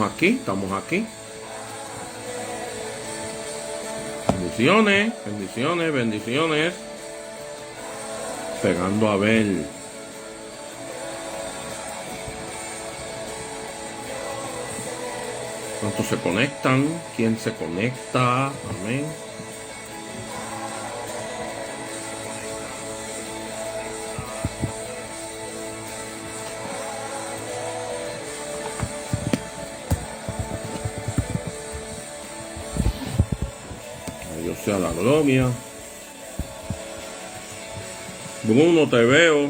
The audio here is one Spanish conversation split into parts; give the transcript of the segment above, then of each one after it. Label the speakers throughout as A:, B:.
A: estamos aquí. Bendiciones, bendiciones, bendiciones. Pegando a ver. ¿Cuántos se conectan? ¿Quién se conecta? Amén. A Dios sea la gloria. Bruno, te veo.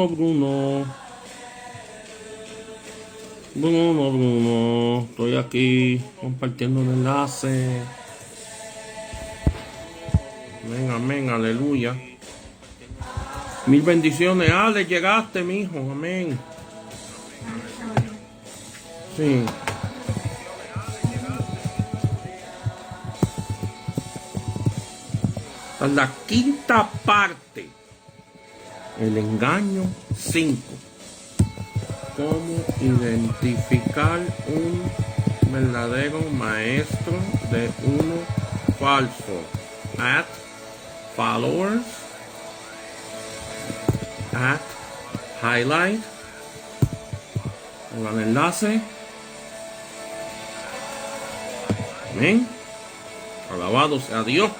A: Bruno. Estoy aquí compartiendo el enlace. Amén, aleluya. Mil bendiciones. Ale, llegaste, mi hijo. Amén. Sí. Esta es la quinta parte. El engaño 5. Cómo identificar un verdadero maestro de uno falso. Add followers. Add highlight. Con el enlace. Amén. Alabado sea Dios.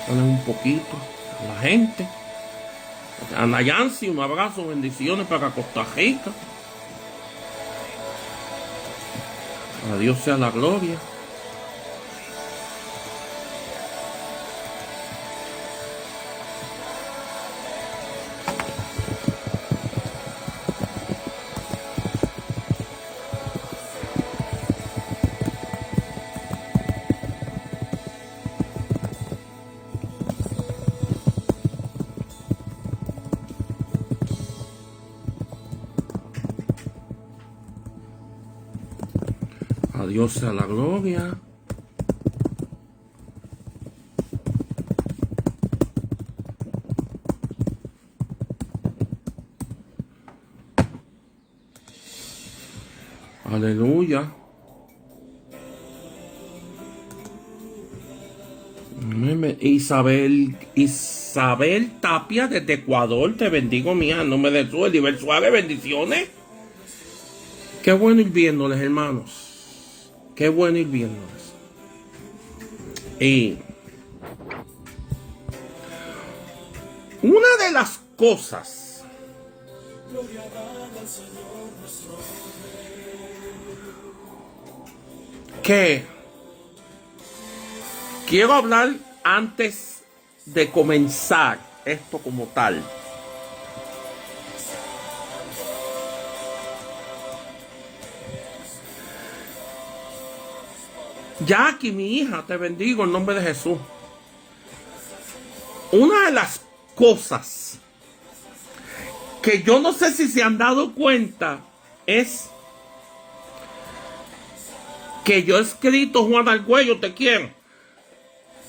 A: Dale un poquito a la gente. A Nayansi, un abrazo, bendiciones para Costa Rica. A Dios sea la gloria. A Dios sea la gloria. Aleluya. Isabel Tapia desde Ecuador, te bendigo, mía, en nombre de Jesús. Eliber Suárez, bendiciones. Qué bueno ir viéndoles, hermanos. Qué bueno ir viéndoles. Y una de las cosas que quiero hablar antes de comenzar esto como tal. Jackie, mi hija, te bendigo en nombre de Jesús. Una de las cosas que yo no sé si se han dado cuenta es que yo he escrito, Juan Argüello, te quiero,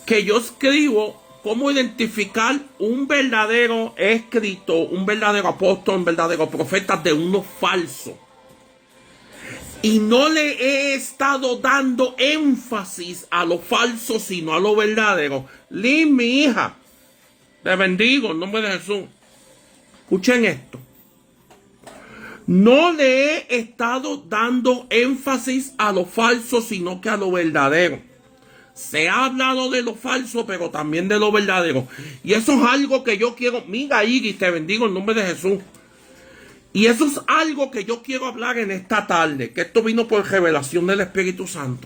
A: que yo escribo cómo identificar un verdadero escrito, un verdadero apóstol, un verdadero profeta de uno falso. Y no le he estado dando énfasis a lo falso, sino a lo verdadero. Lynn, mi hija, te bendigo en nombre de Jesús. Escuchen esto. No le he estado dando énfasis a lo falso, sino que a lo verdadero. Se ha hablado de lo falso, pero también de lo verdadero. Y eso es algo que yo quiero. Mira, Iris, te bendigo en nombre de Jesús. Y eso es algo que yo quiero hablar en esta tarde, que esto vino por revelación del Espíritu Santo.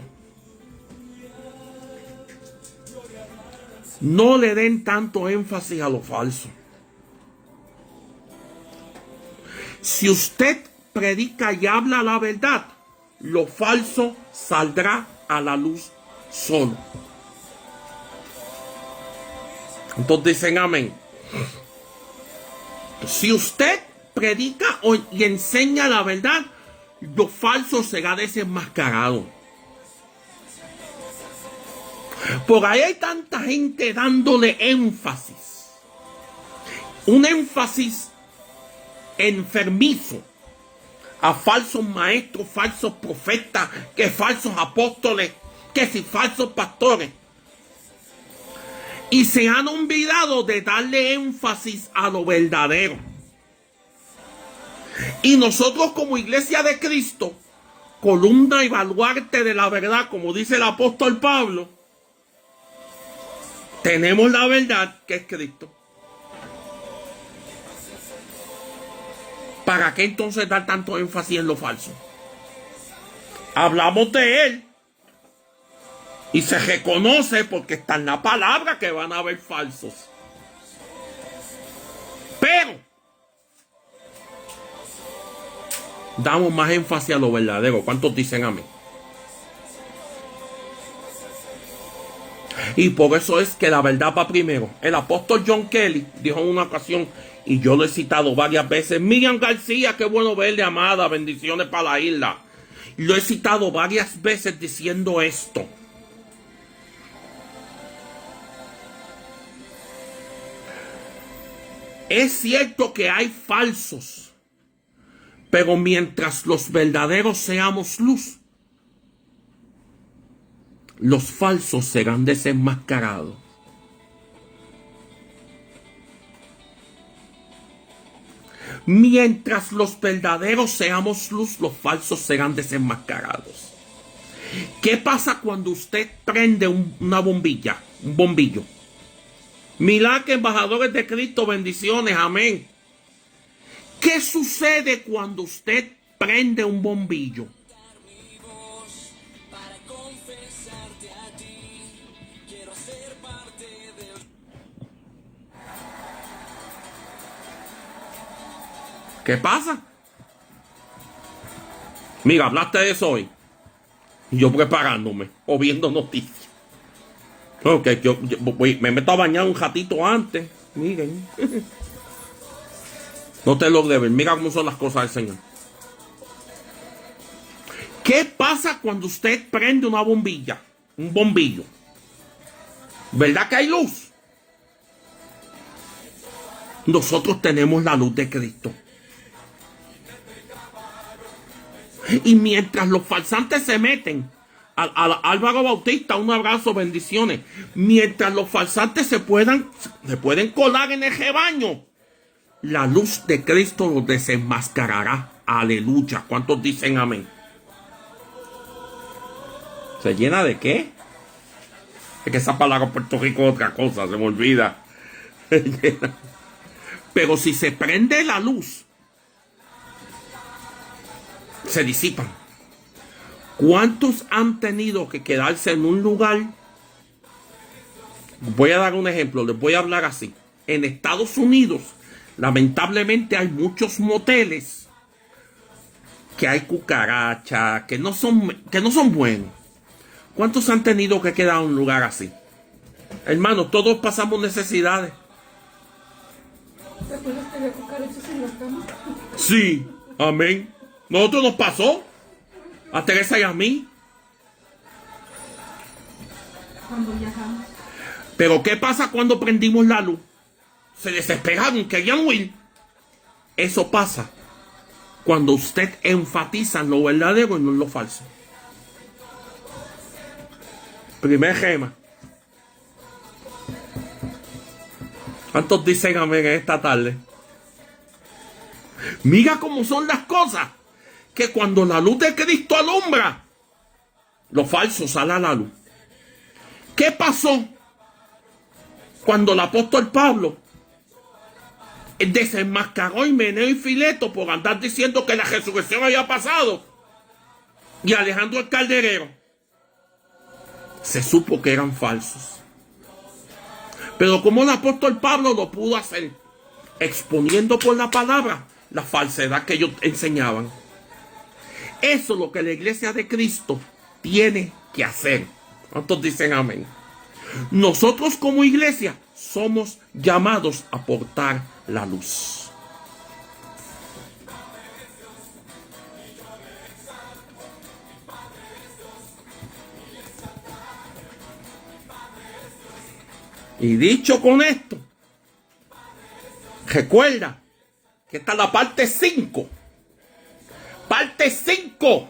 A: No le den tanto énfasis a lo falso. Si usted predica y habla la verdad, lo falso saldrá a la luz solo. Entonces dicen amén. Si usted predica y enseña la verdad, lo falso será desenmascarado. Por ahí hay tanta gente dándole énfasis. Un énfasis enfermizo a falsos maestros, falsos profetas, que falsos apóstoles, que si falsos pastores. Y se han olvidado de darle énfasis a lo verdadero. Y nosotros como Iglesia de Cristo, columna y baluarte de la verdad, como dice el apóstol Pablo, tenemos la verdad que es Cristo. ¿Para qué entonces dar tanto énfasis en lo falso? Hablamos de Él y se reconoce porque está en la palabra que van a haber falsos. Pero damos más énfasis a lo verdadero. ¿Cuántos dicen amén? Y por eso es que la verdad va primero. El apóstol John Kelly dijo en una ocasión, y yo lo he citado varias veces: Miriam García, qué bueno verle, amada, bendiciones para la isla. Lo he citado varias veces diciendo esto. Es cierto que hay falsos, pero mientras los verdaderos seamos luz, los falsos serán desenmascarados. Mientras los verdaderos seamos luz, los falsos serán desenmascarados. ¿Qué pasa cuando usted prende una bombilla, un bombillo? Mirad que embajadores de Cristo, bendiciones, amén. ¿Qué sucede cuando usted prende un bombillo? ¿Qué pasa? Mira, hablaste de eso hoy. Y yo preparándome o viendo noticias. Ok, yo me meto a bañar un ratito antes. Miren. No te lo deben. Mira cómo son las cosas del Señor. ¿Qué pasa cuando usted prende una bombilla? Un bombillo. ¿Verdad que hay luz? Nosotros tenemos la luz de Cristo. Y mientras los falsantes se meten, a Álvaro Bautista, un abrazo, bendiciones. Mientras los falsantes se pueden colar en el rebaño, la luz de Cristo los desenmascarará. Aleluya. ¿Cuántos dicen amén? ¿Se llena de qué? Es que esa palabra en Puerto Rico es otra cosa, se me olvida. Pero si se prende la luz, se disipan. ¿Cuántos han tenido que quedarse en un lugar? Voy a dar un ejemplo, les voy a hablar así. En Estados Unidos, lamentablemente hay muchos moteles que hay cucarachas, que no son buenos. ¿Cuántos han tenido que quedar en un lugar así? Hermanos, todos pasamos necesidades.
B: ¿Te acuerdas que había cucarachas en la cama?
A: Sí, amén. Nosotros nos pasó, a Teresa y a mí.
B: Cuando viajamos.
A: Pero ¿qué pasa cuando prendimos la luz? Se desesperaron, querían huir. Eso pasa cuando usted enfatiza en lo verdadero y no en lo falso. Primer gema. ¿Cuántos dicen amén esta tarde? Mira cómo son las cosas. Que cuando la luz de Cristo alumbra, lo falso sale a la luz. ¿Qué pasó cuando el apóstol Pablo desenmascaró a Himeneo y Fileto por andar diciendo que la resurrección había pasado? Y Alejandro el Calderero. Se supo que eran falsos. Pero como el apóstol Pablo lo pudo hacer, exponiendo por la palabra la falsedad que ellos enseñaban. Eso es lo que la iglesia de Cristo tiene que hacer. ¿Cuántos dicen amén? Nosotros como iglesia somos llamados a portar la luz. Y dicho con esto, recuerda que esta es la parte 5. Parte 5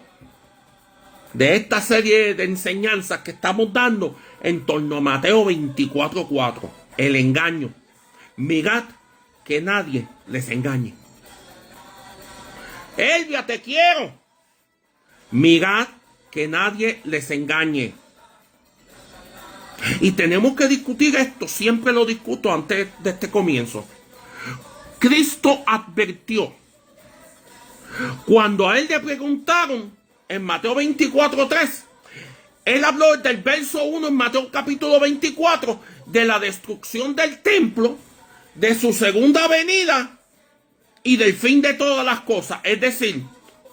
A: de esta serie de enseñanzas que estamos dando en torno a Mateo 24:4. El engaño. Mirad que nadie les engañe. Elvia, te quiero. Mirad que nadie les engañe. Y tenemos que discutir esto. Siempre lo discuto antes de este comienzo. Cristo advirtió. Cuando a él le preguntaron en Mateo 24:3, él habló del verso 1 en Mateo capítulo 24 de la destrucción del templo, de su segunda venida y del fin de todas las cosas. Es decir,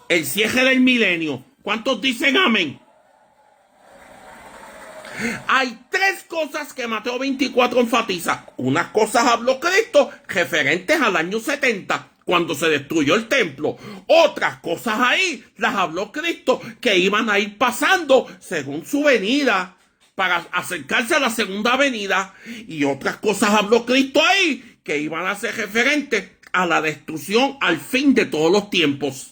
A: el cierre del milenio. ¿Cuántos dicen amén? Hay 3 cosas que Mateo 24 enfatiza. Unas cosas habló Cristo referentes al año 70, cuando se destruyó el templo. Otras cosas ahí las habló Cristo que iban a ir pasando según su venida para acercarse a la segunda venida. Y otras cosas habló Cristo ahí que iban a ser referentes a la destrucción al fin de todos los tiempos.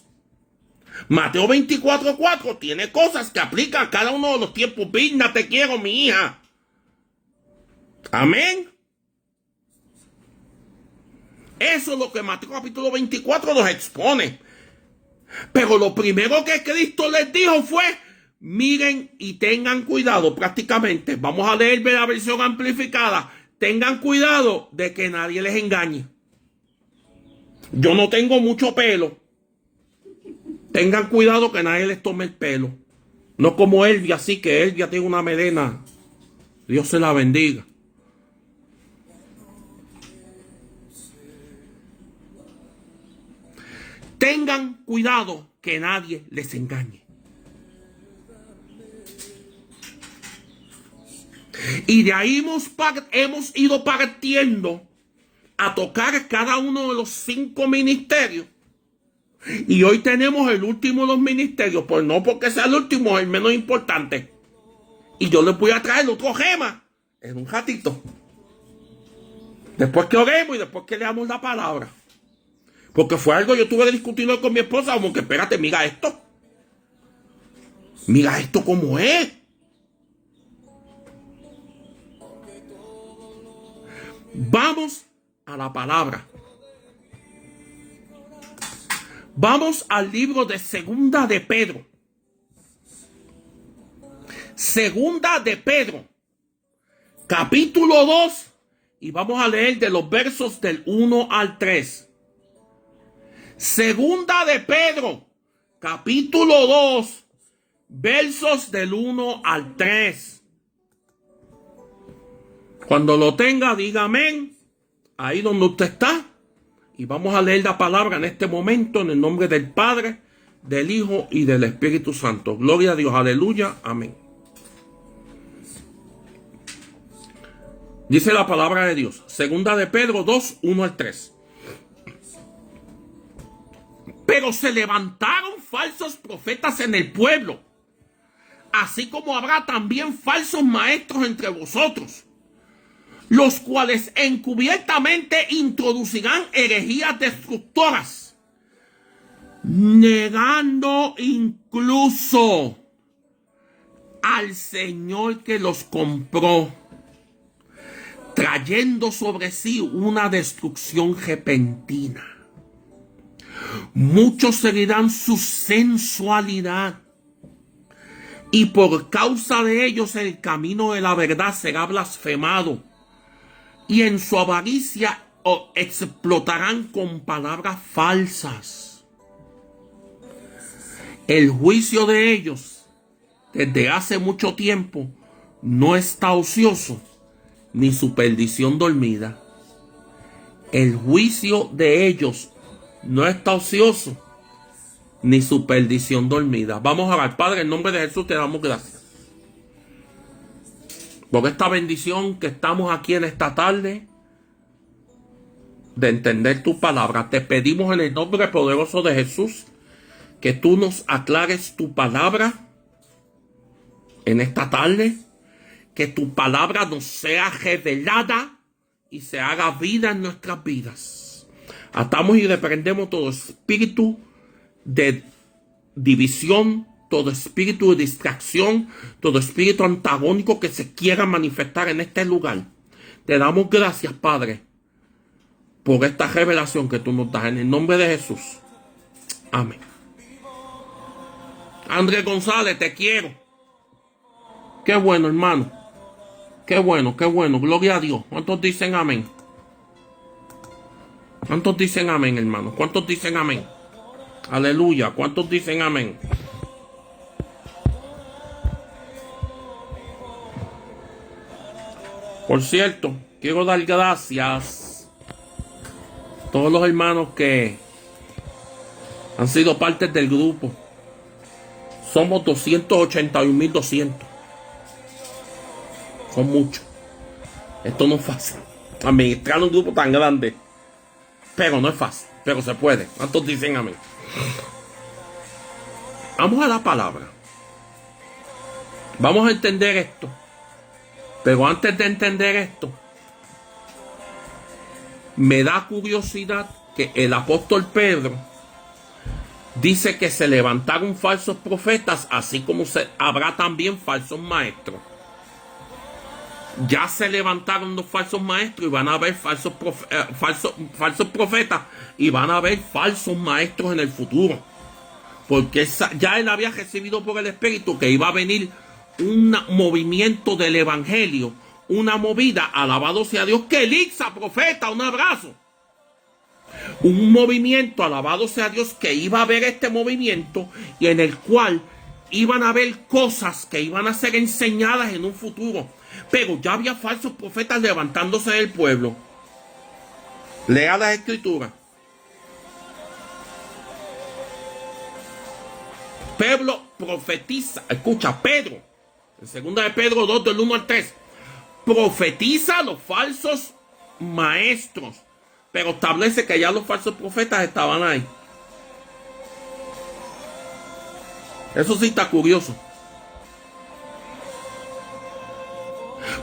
A: Mateo 24:4 tiene cosas que aplican a cada uno de los tiempos. Vigna, te quiero, mi hija. Amén. Eso es lo que Mateo capítulo 24 nos expone. Pero lo primero que Cristo les dijo fue: miren y tengan cuidado. Prácticamente, vamos a leer la versión amplificada. Tengan cuidado de que nadie les engañe. Yo no tengo mucho pelo. Tengan cuidado que nadie les tome el pelo. No como Elvia, así que Elvia tiene una melena. Dios se la bendiga. Tengan cuidado que nadie les engañe. Y de ahí hemos ido partiendo a tocar cada uno de los 5 ministerios. Y hoy tenemos el último de los ministerios, pues no porque sea el último, es el menos importante. Y yo les voy a traer otro gema en un ratito. Después que oremos y después que leamos la palabra. Porque fue algo yo tuve que discutirlo con mi esposa, como que espérate, mira esto. Mira esto como es. Vamos a la palabra. Vamos al libro de Segunda de Pedro. Segunda de Pedro, capítulo 2, y vamos a leer de los versos del 1 al 3. Segunda de Pedro, capítulo 2, versos del 1 al 3. Cuando lo tenga, diga amén, ahí donde usted está. Y vamos a leer la palabra en este momento en el nombre del Padre, del Hijo y del Espíritu Santo. Gloria a Dios, aleluya, amén. Dice la palabra de Dios, Segunda de Pedro 2, 1 al 3. Pero se levantaron falsos profetas en el pueblo, así como habrá también falsos maestros entre vosotros, los cuales encubiertamente introducirán herejías destructoras, negando incluso al Señor que los compró, trayendo sobre sí una destrucción repentina. Muchos seguirán su sensualidad, y por causa de ellos el camino de la verdad será blasfemado. Y en su avaricia explotarán con palabras falsas. El juicio de ellos desde hace mucho tiempo no está ocioso, ni su perdición dormida. El juicio de ellos no está ocioso, ni su perdición dormida. Vamos a orar. Padre, en nombre de Jesús te damos gracias por esta bendición que estamos aquí en esta tarde de entender tu palabra. Te pedimos en el nombre poderoso de Jesús que tú nos aclares tu palabra en esta tarde, que tu palabra nos sea revelada y se haga vida en nuestras vidas. Atamos y reprendemos todo espíritu de división, todo espíritu de distracción, todo espíritu antagónico que se quiera manifestar en este lugar. Te damos gracias, Padre, por esta revelación que tú nos das en el nombre de Jesús. Amén. Andrés González, te quiero. Qué bueno, hermano. Qué bueno, qué bueno. Gloria a Dios. ¿Cuántos dicen amén? ¿Cuántos dicen amén, hermano? ¿Cuántos dicen amén? Aleluya. ¿Cuántos dicen amén? Por cierto, quiero dar gracias a todos los hermanos que han sido parte del grupo. Somos 281.200. Son muchos. Esto no es fácil. Administrar un grupo tan grande. Pero no es fácil. Pero se puede. ¿Cuántos dicen amén? Vamos a la palabra. Vamos a entender esto. Pero antes de entender esto, me da curiosidad que el apóstol Pedro dice que se levantaron falsos profetas, así como habrá también falsos maestros. Ya se levantaron los falsos maestros y van a haber falsos profetas y van a haber falsos maestros en el futuro. Porque ya él había recibido por el Espíritu que iba a venir un movimiento del Evangelio, una movida, alabado sea Dios, que Elixa, profeta, un abrazo. Un movimiento, alabado sea Dios, que iba a haber este movimiento y en el cual iban a haber cosas que iban a ser enseñadas en un futuro. Pero ya había falsos profetas levantándose del pueblo. Lea las escrituras. Pedro profetiza, escucha, Pedro, en 2 de Pedro 2, del 1 al 3, profetiza a los falsos maestros, pero establece que ya los falsos profetas estaban ahí. Eso sí está curioso.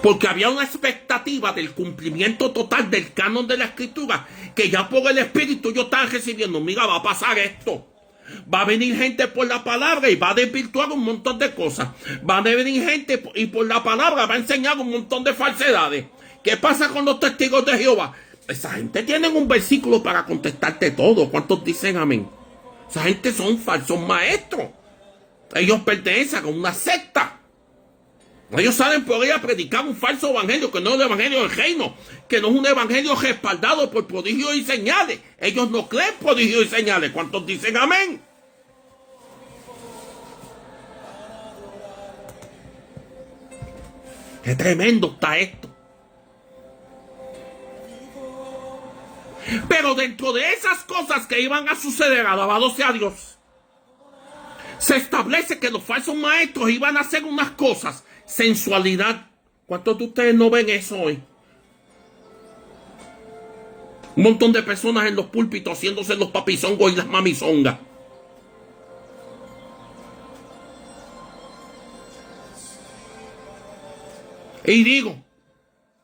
A: Porque había una expectativa del cumplimiento total del canon de la escritura, que ya por el Espíritu yo estaba recibiendo. Mira, va a pasar esto. Va a venir gente por la palabra y va a desvirtuar un montón de cosas. Va a venir gente y por la palabra va a enseñar un montón de falsedades. ¿Qué pasa con los testigos de Jehová? Esa gente tiene un versículo para contestarte todo. ¿Cuántos dicen amén? Esa gente son falsos maestros. Ellos pertenecen a una secta. Ellos salen por ahí a predicar un falso evangelio, que no es el evangelio del reino, que no es un evangelio respaldado por prodigios y señales. Ellos no creen prodigios y señales. ¿Cuántos dicen amén? Qué tremendo está esto. Pero dentro de esas cosas que iban a suceder, alabado sea Dios, se establece que los falsos maestros iban a hacer unas cosas. Sensualidad. ¿Cuántos de ustedes no ven eso hoy? Un montón de personas en los púlpitos haciéndose los papizongos y las mamizongas. Y digo,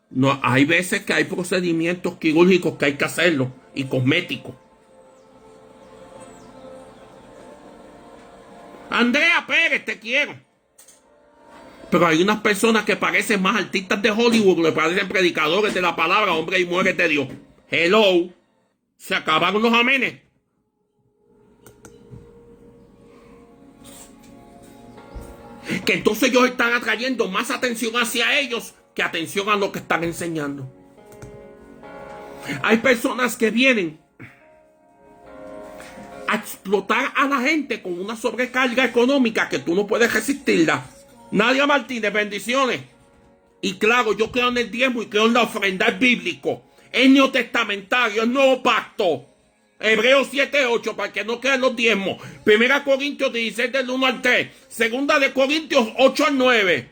A: no, hay veces que hay procedimientos quirúrgicos que hay que hacerlo y cosméticos. Andrea Pérez, te quiero. Pero hay unas personas que parecen más artistas de Hollywood, que parecen predicadores de la palabra, hombres y mujeres de Dios. Hello. Se acabaron los amenes. Que entonces ellos están atrayendo más atención hacia ellos que atención a lo que están enseñando. Hay personas que vienen a explotar a la gente con una sobrecarga económica que tú no puedes resistirla. Nadia Martínez, bendiciones. Y claro, yo creo en el diezmo y creo en la ofrenda bíblico. Es neotestamentario, es nuevo pacto. Hebreos 7:8, para que no crean los diezmos. 1 Corintios 16, del 1 al 3. 2 de Corintios 8 al 9.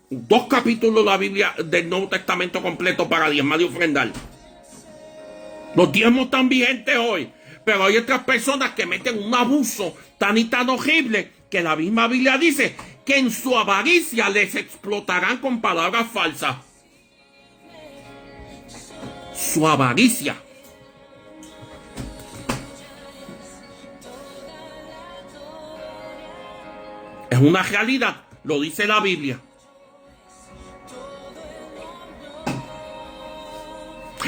A: 2 capítulos de la Biblia del Nuevo Testamento completo para diezmar y ofrendar. Los diezmos están vigentes hoy. Pero hay otras personas que meten un abuso tan y tan horrible que la misma Biblia dice que en su avaricia les explotarán con palabras falsas. Su avaricia. Es una realidad, lo dice la Biblia.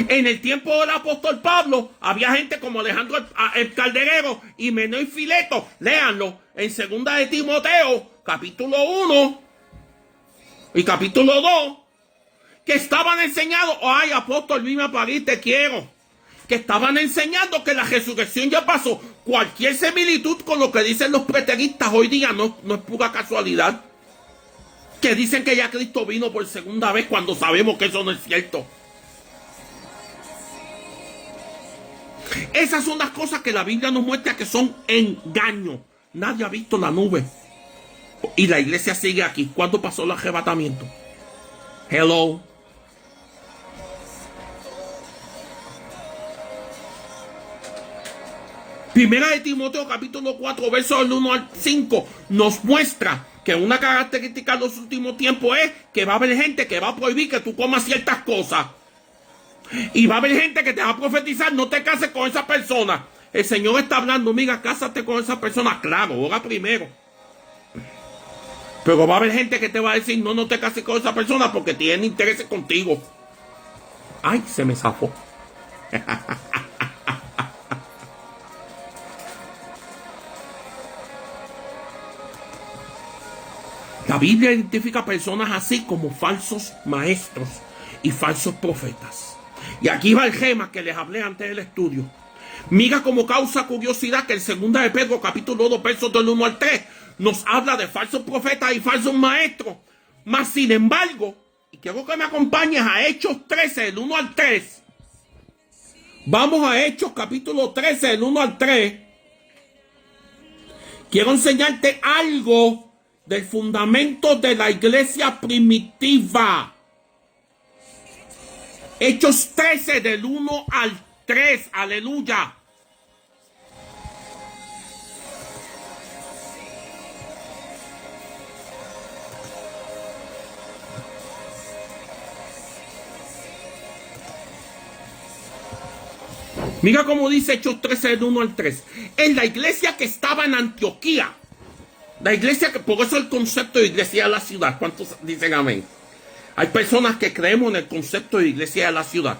A: En el tiempo del apóstol Pablo, había gente como Alejandro el Calderero y Menor y Fileto. Léanlo en 2 de Timoteo, capítulo 1 y capítulo 2, que estaban enseñando, ay, apóstol, vime a París, te quiero. Que estaban enseñando que la resurrección ya pasó. Cualquier similitud con lo que dicen los preteristas hoy día no es pura casualidad. Que dicen que ya Cristo vino por segunda vez cuando sabemos que eso no es cierto. Esas son las cosas que la Biblia nos muestra que son engaños. Nadie ha visto la nube. Y la iglesia sigue aquí. ¿Cuándo pasó el arrebatamiento? Hello. Primera de Timoteo, capítulo 4, versos del 1 al 5, nos muestra que una característica de los últimos tiempos es que va a haber gente que va a prohibir que tú comas ciertas cosas. Y va a haber gente que te va a profetizar, no te cases con esa persona. El Señor está hablando, mira, cásate con esa persona. Claro, ora primero. Pero va a haber gente que te va a decir, no te cases con esa persona porque tiene intereses contigo. Ay, se me zafó. La Biblia identifica personas así como falsos maestros y falsos profetas. Y aquí va el gema que les hablé antes del estudio. Mira cómo causa curiosidad que en 2 de Pedro, capítulo 2, versos del 1 al 3, nos habla de falsos profetas y falsos maestros. Mas, sin embargo, y quiero que me acompañes a Hechos 13, del 1 al 3. Vamos a Hechos, capítulo 13, del 1 al 3. Quiero enseñarte algo del fundamento de la iglesia primitiva. Hechos 13 del 1 al 3. Aleluya. Mira cómo dice Hechos 13 del 1 al 3. En la iglesia que estaba en Antioquía. La iglesia que, por eso el concepto de iglesia de la ciudad. ¿Cuántos dicen amén? Hay personas que creemos en el concepto de iglesia de la ciudad.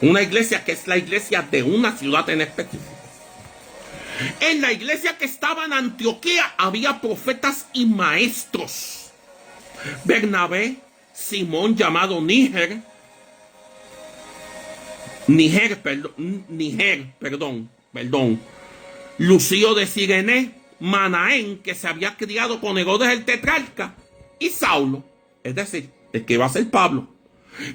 A: Una iglesia que es la iglesia de una ciudad en específico. En la iglesia que estaba en Antioquía había profetas y maestros. Bernabé, Simón llamado Níger, Lucio de Cirene, Manaén, que se había criado con Herodes el tetrarca, y Saulo, es decir, el que iba a ser Pablo.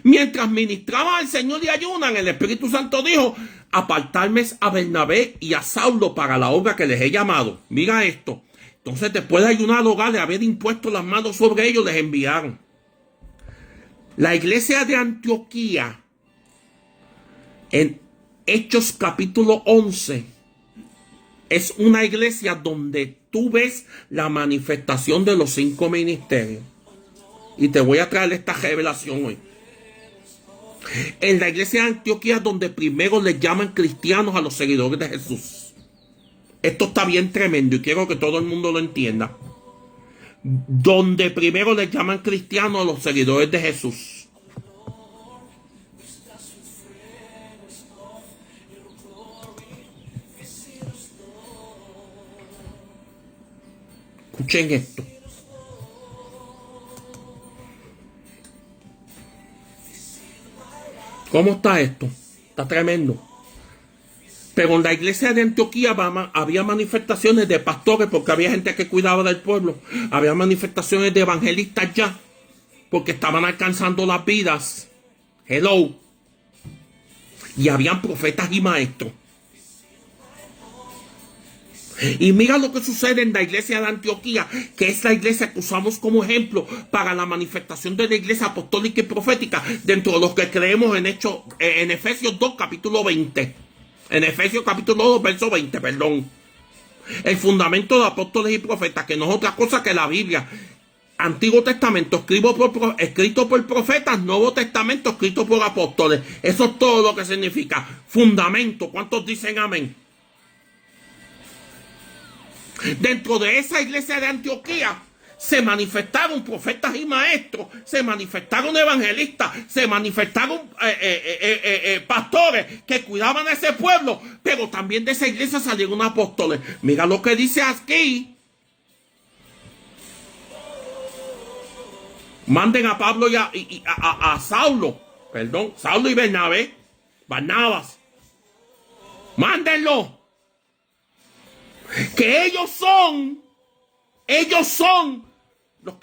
A: Mientras ministraban al Señor y ayunan, el Espíritu Santo dijo, apartarme a Bernabé y a Saulo para la obra que les he llamado. Mira esto. Entonces, después de ayunar, hogar, de haber impuesto las manos sobre ellos, les enviaron. La iglesia de Antioquía, en Hechos capítulo 11, es una iglesia donde tú ves la manifestación de los 5 ministerios. Y te voy a traer esta revelación hoy. En la iglesia de Antioquía es donde primero les llaman cristianos a los seguidores de Jesús. Esto está bien tremendo y quiero que todo el mundo lo entienda. Donde primero les llaman cristianos a los seguidores de Jesús. Escuchen esto. ¿Cómo está esto? Está tremendo. Pero en la iglesia de Antioquía había manifestaciones de pastores porque había gente que cuidaba del pueblo. Había manifestaciones de evangelistas ya porque estaban alcanzando las vidas. Hello. Y habían profetas y maestros. Y mira lo que sucede en la iglesia de Antioquía, que es la iglesia que usamos como ejemplo para la manifestación de la iglesia apostólica y profética, dentro de los que creemos en Efesios 2, capítulo 20. En Efesios capítulo 2, verso 20, perdón. El fundamento de apóstoles y profetas, que no es otra cosa que la Biblia. Antiguo Testamento escrito por profetas, Nuevo Testamento escrito por apóstoles. Eso es todo lo que significa. Fundamento. ¿Cuántos dicen amén? Dentro de esa iglesia de Antioquía se manifestaron profetas y maestros, se manifestaron evangelistas, se manifestaron pastores que cuidaban a ese pueblo, pero también de esa iglesia salieron apóstoles. Mira lo que dice aquí. Manden a Pablo y a Saulo, Saulo y Barnabas. Mándenlo. Que ellos son,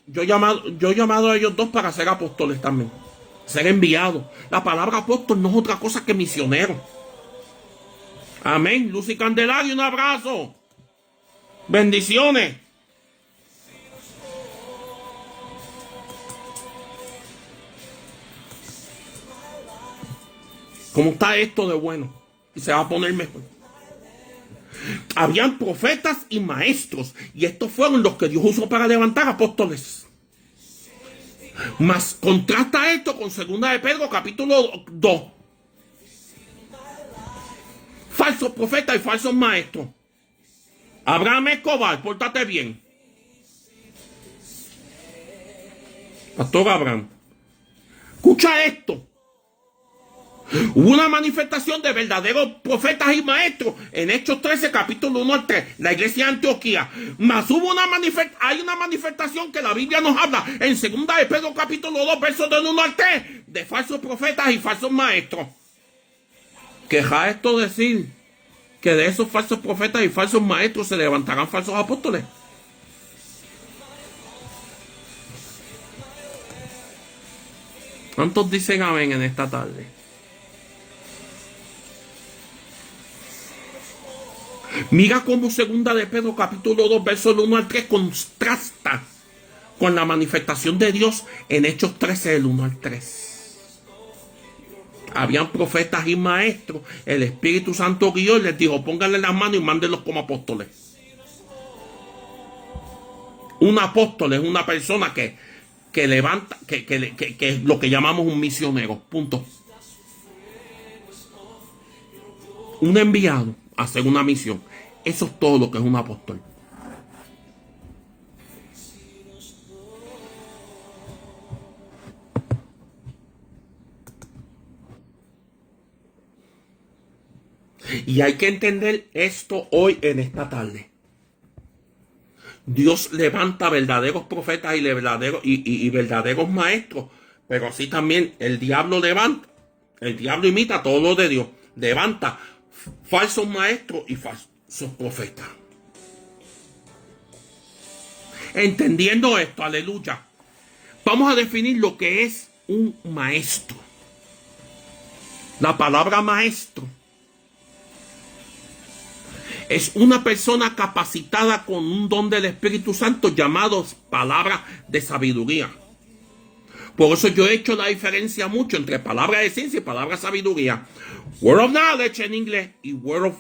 A: yo he llamado a ellos dos para ser apóstoles también, ser enviados. La palabra apóstol no es otra cosa que misionero. Amén. Luz y Candelario, un abrazo. Bendiciones. ¿Cómo está esto de bueno? Y se va a poner mejor. Habían profetas y maestros, y estos fueron los que Dios usó para levantar apóstoles. Mas contrasta esto con 2 de Pedro capítulo 2. Falsos profetas y falsos maestros. Abraham Escobar, pórtate bien. Pastor Abraham, escucha esto. Hubo una manifestación de verdaderos profetas y maestros en Hechos 13, capítulo 1 al 3, la iglesia de Antioquía. Mas hay una manifestación que la Biblia nos habla en 2 de Pedro, capítulo 2, versos del 1 al 3, de falsos profetas y falsos maestros. ¿Queja esto decir que de esos falsos profetas y falsos maestros se levantarán falsos apóstoles? ¿Cuántos dicen amén en esta tarde? Mira cómo 2 de Pedro capítulo 2 versos 1 al 3 contrasta con la manifestación de Dios en Hechos 13 del 1 al 3. Habían profetas y maestros, el Espíritu Santo guió y les dijo: pónganle las manos y mándenlos como apóstoles. Un apóstol es una persona que levanta, que es lo que llamamos un misionero, punto. Un enviado a hacer una misión. Eso es todo lo que es un apóstol. Y hay que entender esto hoy en esta tarde. Dios levanta verdaderos profetas y verdaderos maestros, pero así también el diablo levanta. El diablo imita todo lo de Dios. Levanta falsos maestros y falsos profetas. Entendiendo esto, aleluya, vamos a definir lo que es un maestro. La palabra maestro es una persona capacitada con un don del Espíritu Santo llamado palabra de sabiduría. Por eso yo he hecho la diferencia mucho entre palabra de ciencia y palabra de sabiduría. Word of knowledge en inglés y word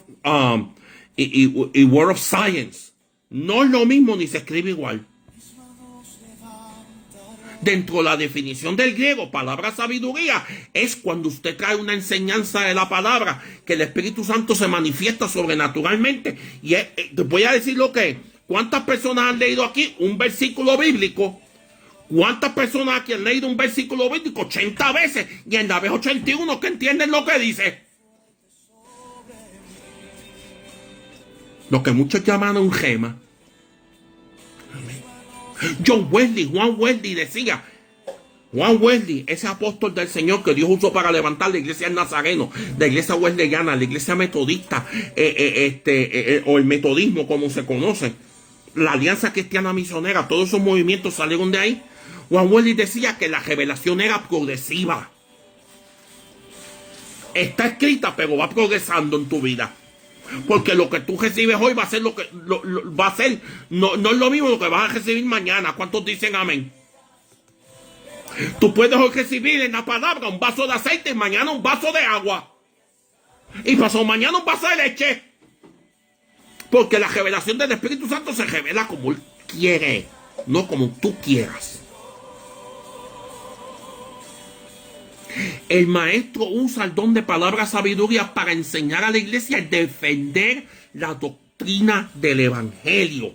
A: of science. No es lo mismo ni se escribe igual. Dentro de la definición del griego, palabra sabiduría es cuando usted trae una enseñanza de la palabra, que el Espíritu Santo se manifiesta sobrenaturalmente. Y te voy a decir lo que es. ¿Cuántas personas han leído aquí un versículo bíblico? ¿Cuántas personas aquí han leído un versículo bíblico 80 veces y en la vez 81 que entienden lo que dice? Lo que muchos llaman un gema. Juan Wesley decía, Juan Wesley, ese apóstol del Señor que Dios usó para levantar la iglesia nazareno, la iglesia wesleyana, la iglesia metodista, o el metodismo como se conoce, la alianza cristiana misionera, todos esos movimientos salieron de ahí. Juan Wesley decía que la revelación era progresiva. Está escrita, pero va progresando en tu vida. Porque lo que tú recibes hoy va a ser va a ser, no es lo mismo lo que vas a recibir mañana. ¿Cuántos dicen amén? Tú puedes hoy recibir en la palabra un vaso de aceite y mañana un vaso de agua. Y pasado mañana un vaso de leche. Porque la revelación del Espíritu Santo se revela como Él quiere, no como tú quieras. El maestro usa el don de palabra sabiduría para enseñar a la iglesia y defender la doctrina del evangelio.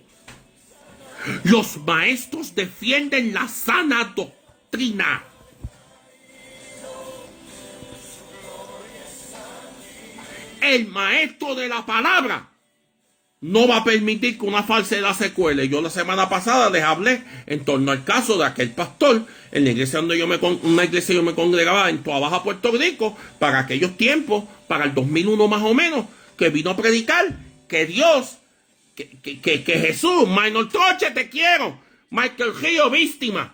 A: Los maestros defienden la sana doctrina. El maestro de la palabra no va a permitir que una falsedad se cuele. Yo la semana pasada les hablé en torno al caso de aquel pastor en la iglesia donde yo me congregaba en Toa Baja, Puerto Rico, para aquellos tiempos, para el 2001 más o menos, que vino a predicar que Dios, que Jesús, Minor Troche, te quiero, Michael Río, víctima,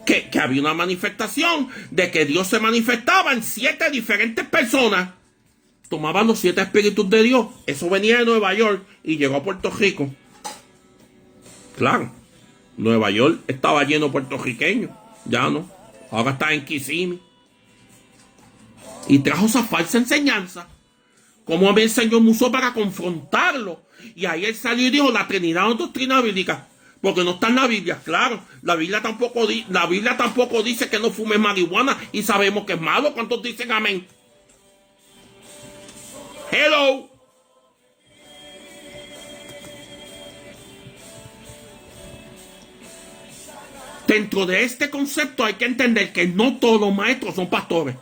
A: que había una manifestación de que Dios se manifestaba en 7 diferentes personas. Tomaban los 7 espíritus de Dios. Eso venía de Nueva York y llegó a Puerto Rico. Claro, Nueva York estaba lleno de puertorriqueños. Ya no. Ahora está en Kissimmee. Y trajo esa falsa enseñanza. Como a mí el Señor me usó para confrontarlo. Y ahí él salió y dijo: la Trinidad no es doctrina bíblica. Porque no está en la Biblia. Claro, la Biblia tampoco dice que no fumes marihuana. Y sabemos que es malo. ¿Cuántos dicen amén? Hello. Dentro de este concepto hay que entender que no todos los maestros son pastores.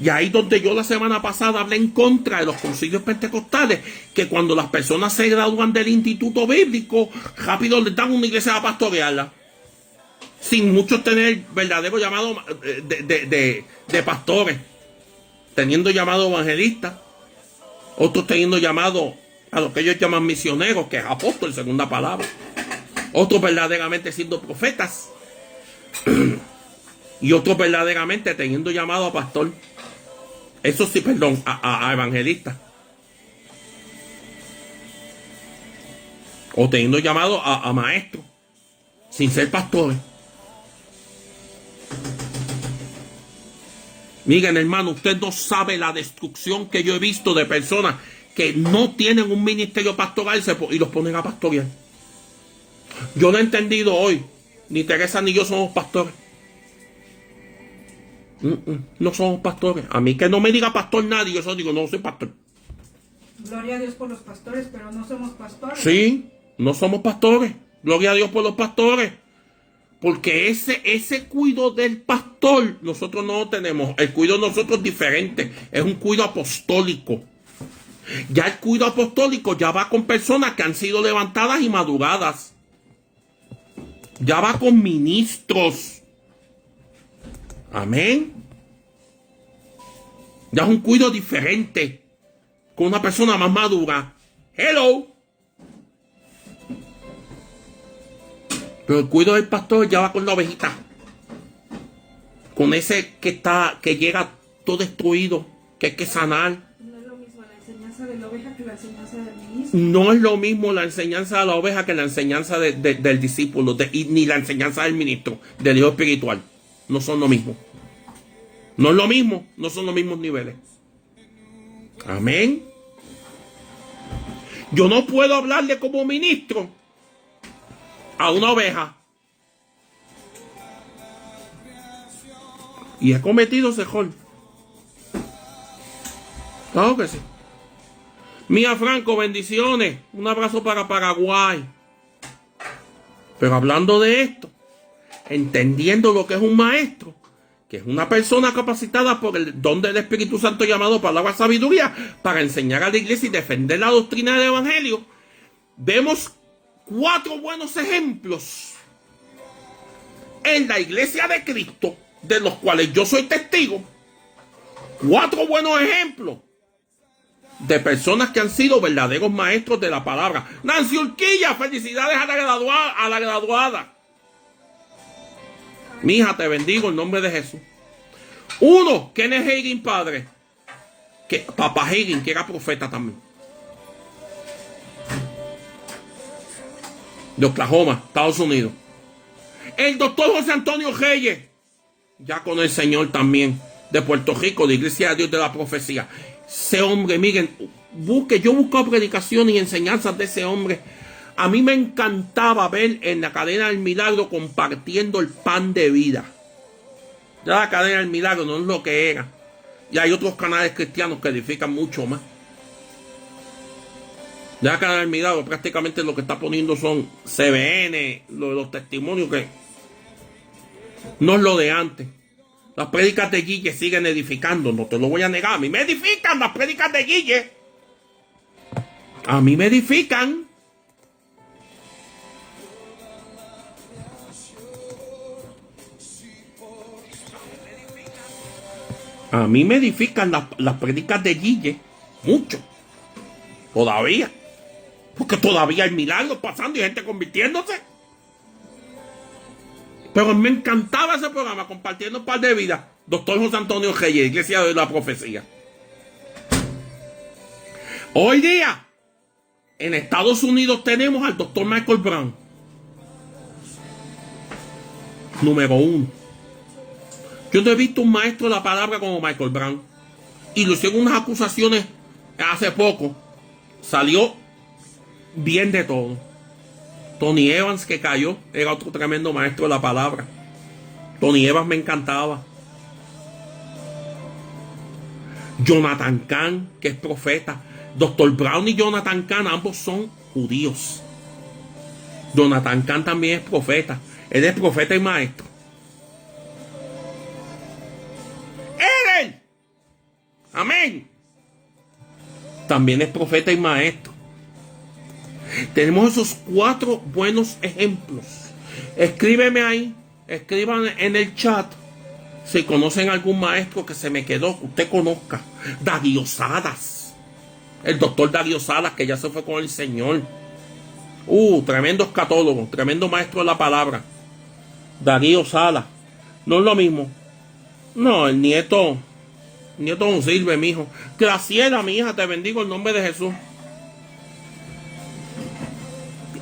A: Y ahí donde yo la semana pasada hablé en contra de los concilios pentecostales, que cuando las personas se gradúan del instituto bíblico, rápido les dan una iglesia a pastorearla. Sin muchos tener verdadero llamado de pastores. Teniendo llamado evangelistas. Otros teniendo llamado a lo que ellos llaman misioneros, que es apóstol, segunda palabra. Otros verdaderamente siendo profetas. Y otros verdaderamente teniendo llamado a pastor. Eso sí, perdón, a evangelista. O teniendo llamado a maestro. Sin ser pastores. Miren, hermano, usted no sabe la destrucción que yo he visto de personas que no tienen un ministerio pastoral y los ponen a pastorear. Yo no he entendido hoy. Ni Teresa ni yo somos pastores. No somos pastores. A mí que no me diga pastor nadie, yo solo digo: no soy pastor.
B: Gloria a Dios por los pastores, pero no somos pastores.
A: Sí, no somos pastores. Gloria a Dios por los pastores. Porque ese cuidado del pastor nosotros no lo tenemos. El cuidado de nosotros es diferente. Es un cuidado apostólico. Ya el cuidado apostólico ya va con personas que han sido levantadas y maduradas. Ya va con ministros. Amén. Ya es un cuidado diferente. Con una persona más madura. Hello. Pero el cuidado del pastor ya va con la ovejita. Con ese que llega todo destruido, que hay que sanar.
B: No es lo mismo la enseñanza de la oveja que la enseñanza del ministro.
A: No es lo mismo la enseñanza de la oveja que la enseñanza del discípulo, ni la enseñanza del ministro, del hijo espiritual. No son lo mismo. No es lo mismo, no son los mismos niveles. Amén. Yo no puedo hablarle como ministro a una oveja. Y he cometido ese error. Claro que sí. Mía Franco, bendiciones. Un abrazo para Paraguay. Pero hablando de esto, entendiendo lo que es un maestro, que es una persona capacitada por el don del Espíritu Santo llamado palabra sabiduría para enseñar a la iglesia y defender la doctrina del evangelio, vemos 4 buenos ejemplos en la iglesia de Cristo, de los cuales yo soy testigo. 4 buenos ejemplos de personas que han sido verdaderos maestros de la palabra. Nancy Urquilla, felicidades a la graduada. Mi hija, te bendigo en nombre de Jesús. 1, Kenneth Hagin, padre. Papá Hagin, que era profeta también. De Oklahoma, Estados Unidos. El doctor José Antonio Reyes, ya con el Señor también, de Puerto Rico, de Iglesia de Dios de la Profecía. Ese hombre, miren, yo busco predicaciones y enseñanzas de ese hombre. A mí me encantaba ver en la cadena del milagro compartiendo el pan de vida. Ya la cadena del milagro no es lo que era. Y hay otros canales cristianos que edifican mucho más. Ya la cadena del milagro prácticamente lo que está poniendo son CBN, los testimonios que no es lo de antes. Las prédicas de Guille siguen edificando, no te lo voy a negar. A mí me edifican las prédicas de Guille. A mí me edifican. A mí me edifican las prédicas de Guille. Mucho. Todavía. Porque todavía hay milagros pasando y gente convirtiéndose. Pero me encantaba ese programa, compartiendo un par de vidas. Doctor José Antonio Reyes, Iglesia de la Profecía. Hoy día, en Estados Unidos tenemos al doctor Michael Brown. Número 1. Yo no he visto un maestro de la palabra como Michael Brown. Y le hicieron unas acusaciones hace poco. Salió bien de todo. Tony Evans, que cayó, era otro tremendo maestro de la palabra. Tony Evans me encantaba. Jonathan Cahn, que es profeta. Dr. Brown y Jonathan Cahn, ambos son judíos. Jonathan Cahn también es profeta. Él es profeta y maestro. Él. Amén. También es profeta y maestro. Tenemos esos 4 buenos ejemplos. Escríbeme ahí. Escriban en el chat si conocen algún maestro que se me quedó, que usted conozca. Darío Salas. El doctor Darío Salas, que ya se fue con el Señor. Tremendo escatólogo, tremendo maestro de la palabra. Darío Salas. No es lo mismo. No, el nieto no sirve, mijo. Graciela, mi hija, te bendigo en nombre de Jesús.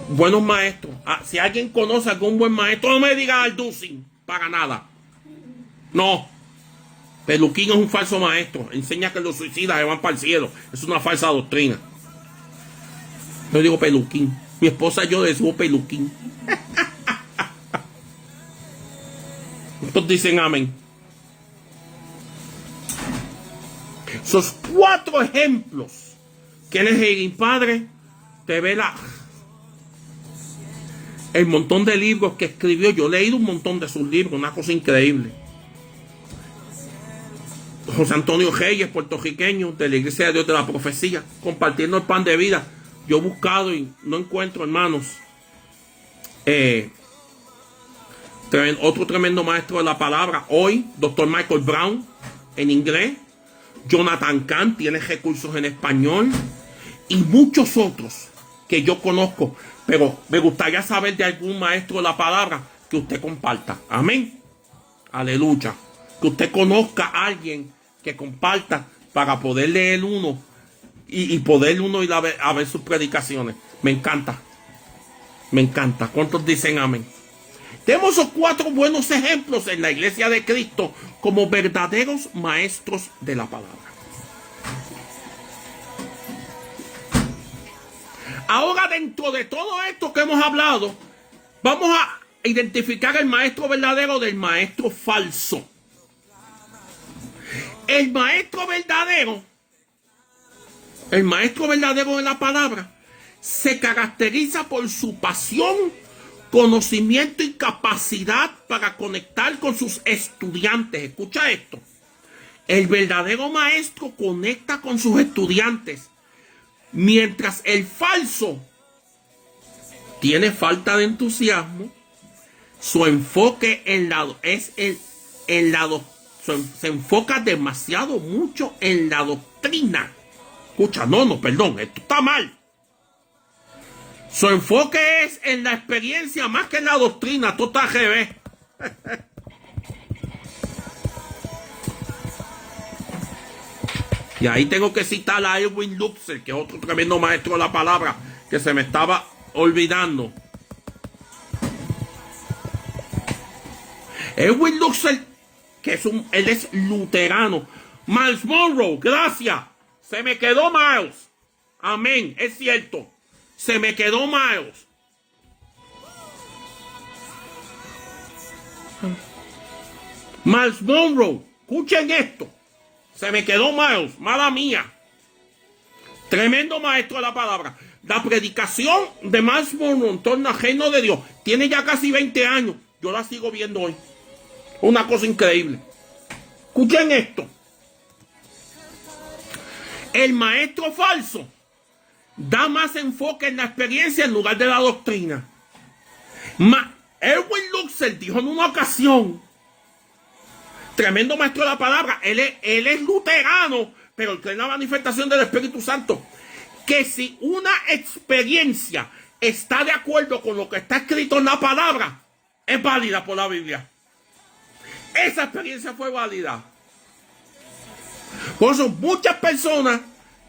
A: Buenos maestros. Si alguien conoce a algún buen maestro, no me diga Alducin, para nada. No. Peluquín es un falso maestro. Enseña que los suicidas se van para el cielo. Es una falsa doctrina. Yo digo Peluquín. Mi esposa y yo decimos Peluquín. Entonces dicen amén. Esos 4 ejemplos que él es el padre te ve el montón de libros que escribió. Yo he leído un montón de sus libros, una cosa increíble. José Antonio Reyes, puertorriqueño, de la Iglesia de Dios de la Profecía, compartiendo el pan de vida. Yo he buscado y no encuentro, hermanos, otro tremendo maestro de la palabra. Hoy, Dr. Michael Brown, en inglés. Jonathan Cahn tiene recursos en español. Y muchos otros que yo conozco. Pero me gustaría saber de algún maestro de la palabra que usted comparta. Amén. Aleluya. Que usted conozca a alguien que comparta para poder leer uno y poder uno ir a ver sus predicaciones. Me encanta. Me encanta. ¿Cuántos dicen amén? Tenemos esos 4 buenos ejemplos en la Iglesia de Cristo como verdaderos maestros de la palabra. Ahora, dentro de todo esto que hemos hablado, vamos a identificar el maestro verdadero del maestro falso. El maestro verdadero de la palabra se caracteriza por su pasión, conocimiento y capacidad para conectar con sus estudiantes. Escucha esto. El verdadero maestro conecta con sus estudiantes, mientras el falso tiene falta de entusiasmo. Su enfoque se enfoca demasiado mucho en la doctrina. Escucha, perdón, esto está mal. Su enfoque es en la experiencia más que en la doctrina. Esto está al revés. Y ahí tengo que citar a Erwin Lutzer, que es otro tremendo maestro de la palabra, que se me estaba olvidando. Erwin Lutzer, él es luterano. Miles Monroe, gracias. Se me quedó Miles. Amén, es cierto. Se me quedó Miles. Miles Monroe, escuchen esto. Se me quedó Miles, mala mía. Tremendo maestro de la palabra. La predicación de Miles Monroe en torno al reino de Dios tiene ya casi 20 años. Yo la sigo viendo hoy. Una cosa increíble. Escuchen esto. El maestro falso da más enfoque en la experiencia en lugar de la doctrina. Erwin Lutzer dijo en una ocasión, tremendo maestro de la palabra, él es luterano, pero cree en la manifestación del Espíritu Santo, que si una experiencia está de acuerdo con lo que está escrito en la palabra, es válida por la Biblia. Esa experiencia fue válida. Por eso muchas personas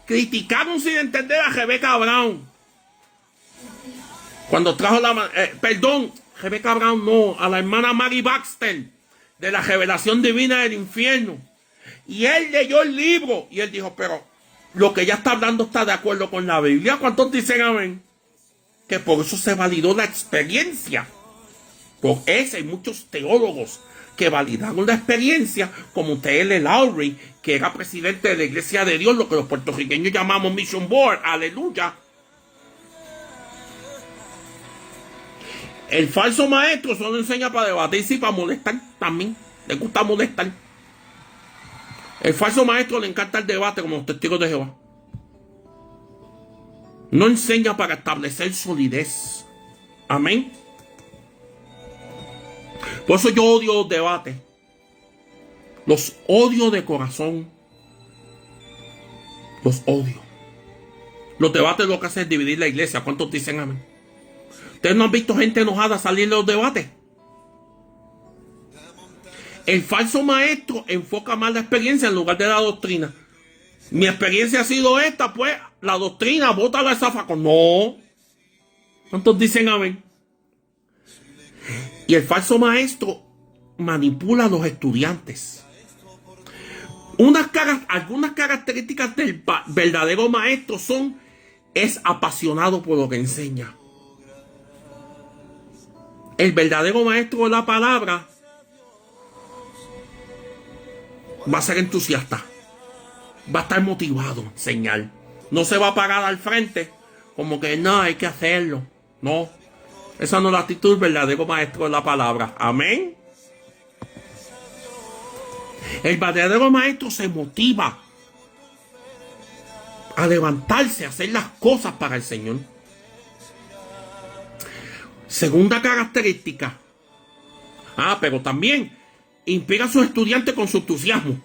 A: criticaron sin entender a Rebecca Brown. Cuando trajo Rebecca Brown no, a la hermana Mary Baxter, de la revelación divina del infierno. Y él leyó el libro y él dijo, pero lo que ella está hablando está de acuerdo con la Biblia. ¿Cuántos dicen amén? Que por eso se validó la experiencia. Por eso hay muchos teólogos que validaron la experiencia, como T.L. Lowry, que era presidente de la Iglesia de Dios, lo que los puertorriqueños llamamos Mission Board. Aleluya. El falso maestro solo enseña para debatirse y para molestar también. Le gusta molestar. El falso maestro le encanta el debate como los testigos de Jehová. No enseña para establecer solidez. Amén. Por eso yo odio los debates. Los odio de corazón. Los odio. Los debates lo que hacen es dividir la iglesia. ¿Cuántos dicen amén? ¿Ustedes no han visto gente enojada salir de los debates? El falso maestro enfoca más la experiencia en lugar de la doctrina. Mi experiencia ha sido esta, pues la doctrina, bótala esa faco. No. ¿Cuántos dicen amén? Y el falso maestro manipula a los estudiantes. Algunas características del verdadero maestro es apasionado por lo que enseña. El verdadero maestro de la palabra va a ser entusiasta. Va a estar motivado a enseñar. No se va a parar al frente como que no, hay que hacerlo. No. Esa no es la actitud del verdadero maestro de la palabra. Amén. El verdadero maestro se motiva a levantarse, a hacer las cosas para el Señor. Segunda característica. Pero también inspira a sus estudiantes con su entusiasmo.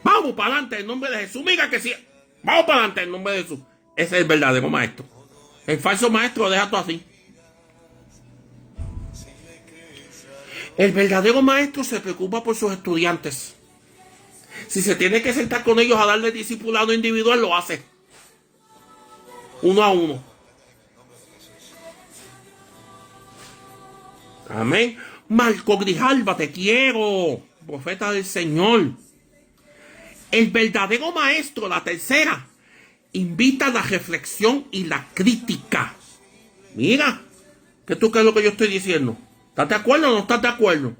A: Vamos para adelante en nombre de Jesús. Mira que sí. Vamos para adelante en nombre de Jesús. Ese es el verdadero maestro. El falso maestro deja todo así. El verdadero maestro se preocupa por sus estudiantes. Si se tiene que sentar con ellos a darle discipulado individual, lo hace. Uno a uno. Amén. Marco Grijalva, te quiero. Profeta del Señor. El verdadero maestro, la tercera, invita a la reflexión y la crítica. Mira, ¿qué tú crees lo que yo estoy diciendo? ¿Estás de acuerdo o no estás de acuerdo?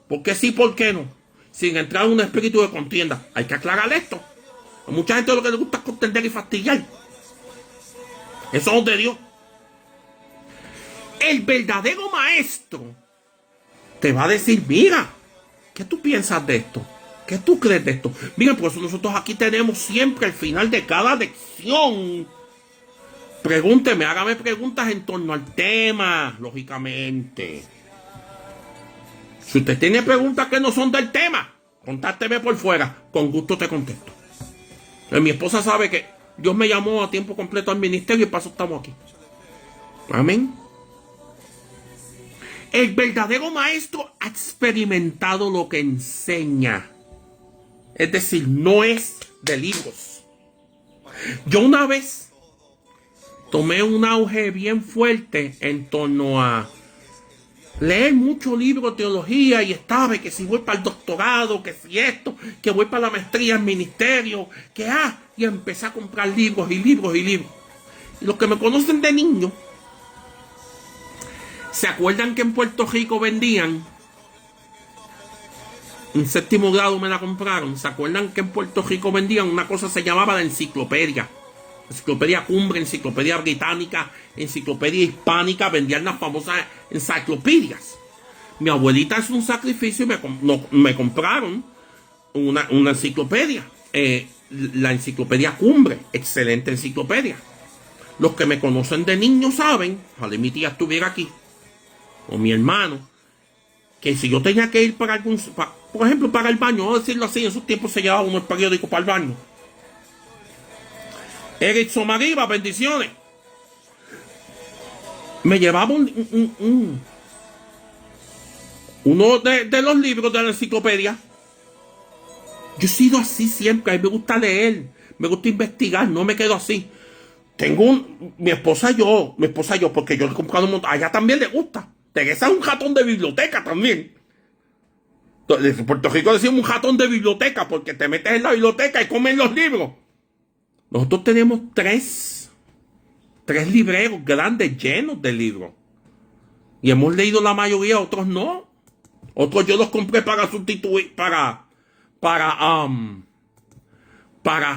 A: ¿Por qué sí, por qué no? Sin entrar en un espíritu de contienda. Hay que aclarar esto. A mucha gente lo que le gusta es contender y fastidiar. Eso no es de Dios. El verdadero maestro te va a decir, mira, ¿qué tú piensas de esto? ¿Qué tú crees de esto? Mira, por eso nosotros aquí tenemos siempre al final de cada lección. Pregúnteme, hágame preguntas en torno al tema, lógicamente. Si usted tiene preguntas que no son del tema, contácteme por fuera, con gusto te contesto. Mi esposa sabe que Dios me llamó a tiempo completo al ministerio y para eso estamos aquí. Amén. El verdadero maestro ha experimentado lo que enseña. Es decir, no es de libros. Yo una vez tomé un auge bien fuerte en torno a leer mucho libro de teología y estaba que si voy para el doctorado, que si esto, que voy para la maestría en ministerio, y empecé a comprar libros y libros y libros. Y los que me conocen de niño, ¿se acuerdan que en Puerto Rico vendían? En séptimo grado me la compraron. ¿Se acuerdan que en Puerto Rico vendían una cosa que se llamaba la enciclopedia? Enciclopedia Cumbre, enciclopedia británica, enciclopedia hispánica, vendían las famosas enciclopedias. Mi abuelita hizo un sacrificio y me compraron una enciclopedia. La enciclopedia Cumbre, excelente enciclopedia. Los que me conocen de niño saben, ojalá mi tía estuviera aquí, o mi hermano, que si yo tenía que ir para por ejemplo, para el baño, vamos a decirlo así, en esos tiempos se llevaba uno el periódico para el baño. Eric Somariba, bendiciones. Me llevaba uno de los libros de la enciclopedia. Yo he sido así siempre. A mí me gusta leer, me gusta investigar, no me quedo así. Mi esposa y yo, porque yo le he comprado un montón. A ella también le gusta. Teresa es un ratón de biblioteca también. En Puerto Rico decimos un ratón de biblioteca porque te metes en la biblioteca y comen los libros. Nosotros tenemos tres libreros grandes llenos de libros. Y hemos leído la mayoría, otros no. Otros yo los compré para sustituir, para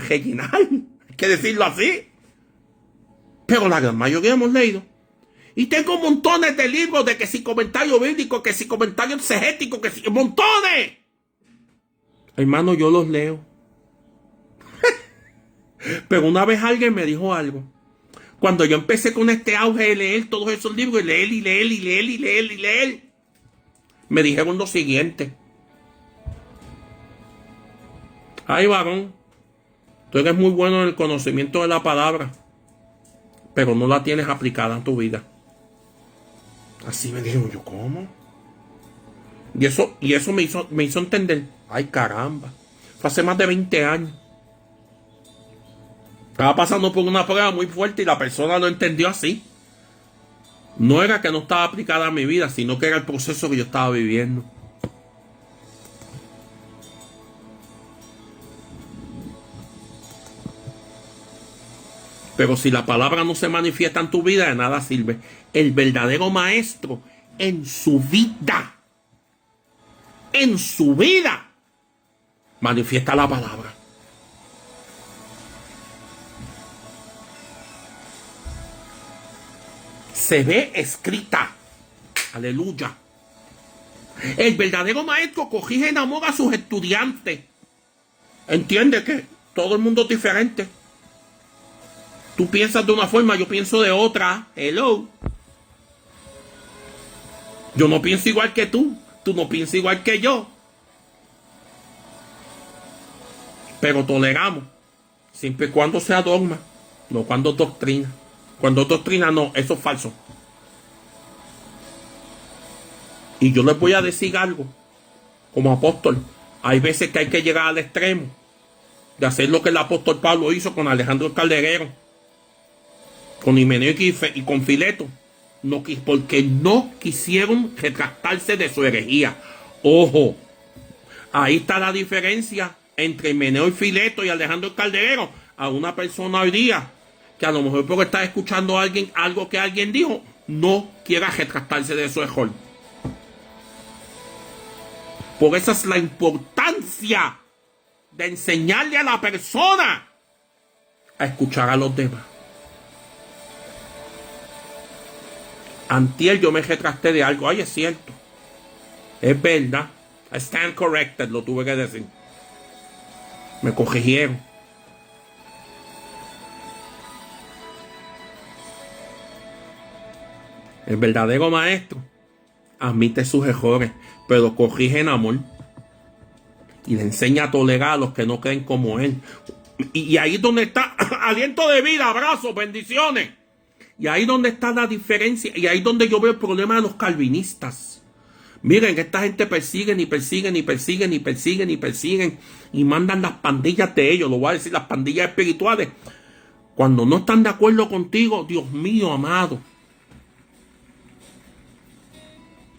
A: rellenar. Hay que decirlo así. Pero la gran mayoría hemos leído. Y tengo montones de libros de que si comentario bíblico, que si comentario exegético, que si montones. Hermano, yo los leo. Pero una vez alguien me dijo algo. Cuando yo empecé con este auge de leer todos esos libros, y leer, me dijeron lo siguiente. Ay, varón, tú eres muy bueno en el conocimiento de la palabra, pero no la tienes aplicada en tu vida. Así me dijeron, yo, ¿cómo? Y eso me hizo entender. Ay, caramba. Fue hace más de 20 años. Estaba pasando por una prueba muy fuerte y la persona lo entendió así. No era que no estaba aplicada a mi vida, sino que era el proceso que yo estaba viviendo. Pero si la palabra no se manifiesta en tu vida, de nada sirve. El verdadero maestro en su vida, manifiesta la palabra. Se ve escrita. Aleluya. El verdadero maestro corrige en amor a sus estudiantes. Entiende que todo el mundo es diferente. Tú piensas de una forma, yo pienso de otra. Hello. Yo no pienso igual que tú. Tú no piensas igual que yo. Pero toleramos. Siempre y cuando sea dogma. No cuando doctrina. Cuando doctrina no, eso es falso. Y yo les voy a decir algo. Como apóstol. Hay veces que hay que llegar al extremo. De hacer lo que el apóstol Pablo hizo con Alejandro el Calderero. Con Himeneo y con Fileto, porque no quisieron retractarse de su herejía. Ojo, ahí está la diferencia entre Himeneo y Fileto y Alejandro el Calderero. A una persona hoy día que a lo mejor porque está escuchando a alguien algo que alguien dijo, no quiera retractarse de su error. Por eso es la importancia de enseñarle a la persona a escuchar a los demás. Antier yo me retracté de algo. Ay, es cierto. Es verdad. I stand corrected, lo tuve que decir. Me corrigieron. El verdadero maestro admite sus errores, pero corrige en amor. Y le enseña a tolerar a los que no creen como él. Y ahí es donde está aliento de vida, abrazos, bendiciones. Y ahí donde está la diferencia. Y ahí donde yo veo el problema de los calvinistas. Miren, esta gente persiguen y persiguen y persiguen y persiguen y persiguen. Y mandan las pandillas de ellos. Lo voy a decir, las pandillas espirituales. Cuando no están de acuerdo contigo, Dios mío amado.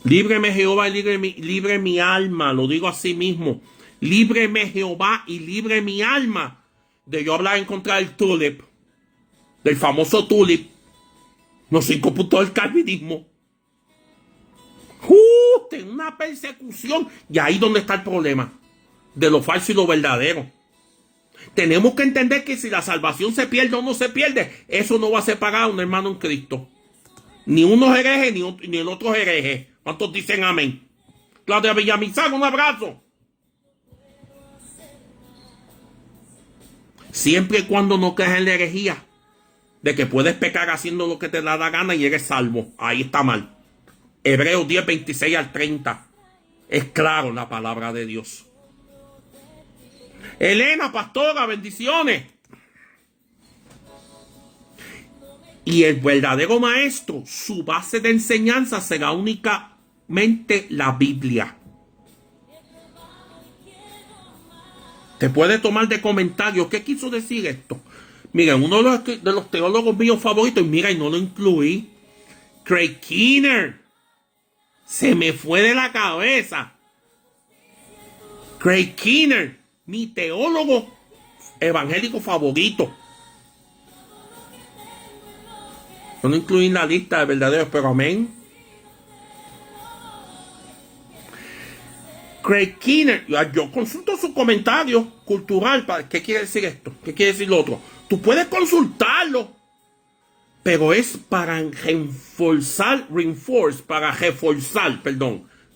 A: Líbreme Jehová y libre mi alma, lo digo así mismo. Líbreme Jehová y libre mi alma de yo hablar en contra del tulip, del famoso tulip, los 5 puntos del calvinismo. En una persecución. Y ahí donde está el problema de lo falso y lo verdadero. Tenemos que entender que si la salvación se pierde o no se pierde, eso no va a separar a un hermano en Cristo. Ni unos herejes ni el otro hereje. ¿Cuántos dicen amén? Claudia Villamizar, un abrazo. Siempre y cuando no creas en la herejía de que puedes pecar haciendo lo que te da la gana y eres salvo. Ahí está mal. Hebreos 10, 26 al 30. Es claro la palabra de Dios. Elena, pastora, bendiciones. Y el verdadero maestro, su base de enseñanza será únicamente la Biblia. Te puede tomar de comentarios. ¿Qué quiso decir esto? Miren, uno de los teólogos míos favoritos, mira, y no lo incluí, Craig Keener. Se me fue de la cabeza. Craig Keener, mi teólogo evangélico favorito. Yo no incluí en la lista de verdaderos, pero amén. Craig Keener, yo consulto su comentario cultural. ¿Qué quiere decir esto? ¿Qué quiere decir lo otro? Tú puedes consultarlo, pero es para reforzar,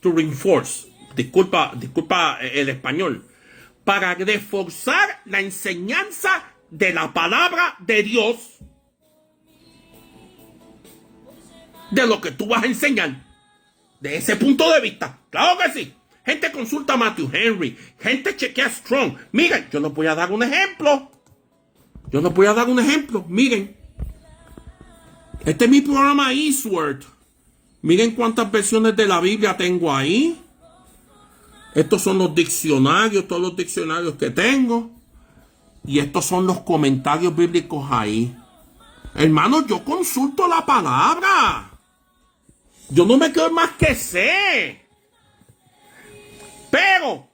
A: to reinforce. Disculpa el español. Para reforzar la enseñanza de la palabra de Dios, de lo que tú vas a enseñar, de ese punto de vista. Claro que sí. Gente consulta a Matthew Henry, gente chequea Strong. Miren, yo les voy a dar un ejemplo. Miren, este es mi programa Eastward. Miren cuántas versiones de la Biblia tengo ahí. Estos son los diccionarios, todos los diccionarios que tengo. Y estos son los comentarios bíblicos ahí. Hermano, yo consulto la palabra. Yo no me quedo más que sé. Pero,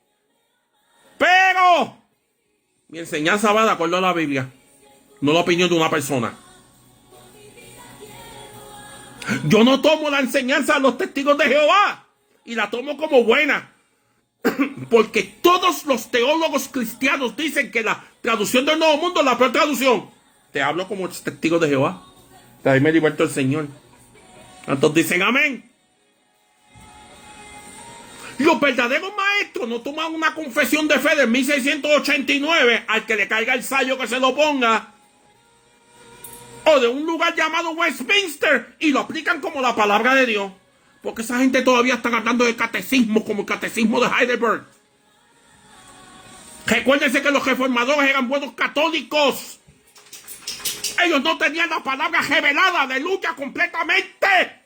A: mi enseñanza va de acuerdo a la Biblia, no la opinión de una persona. Yo no tomo la enseñanza de los testigos de Jehová y la tomo como buena. Porque todos los teólogos cristianos dicen que la traducción del Nuevo Mundo es la peor traducción. Te hablo como testigo de Jehová. De ahí me libertó el Señor. Entonces dicen amén. Los verdaderos maestros no toman una confesión de fe de 1689 al que le caiga el sayo que se lo ponga, o de un lugar llamado Westminster, y lo aplican como la palabra de Dios. Porque esa gente todavía está hablando de catecismo como el catecismo de Heidelberg. Recuérdense que los reformadores eran buenos católicos. Ellos no tenían la palabra revelada, aleluya, completamente.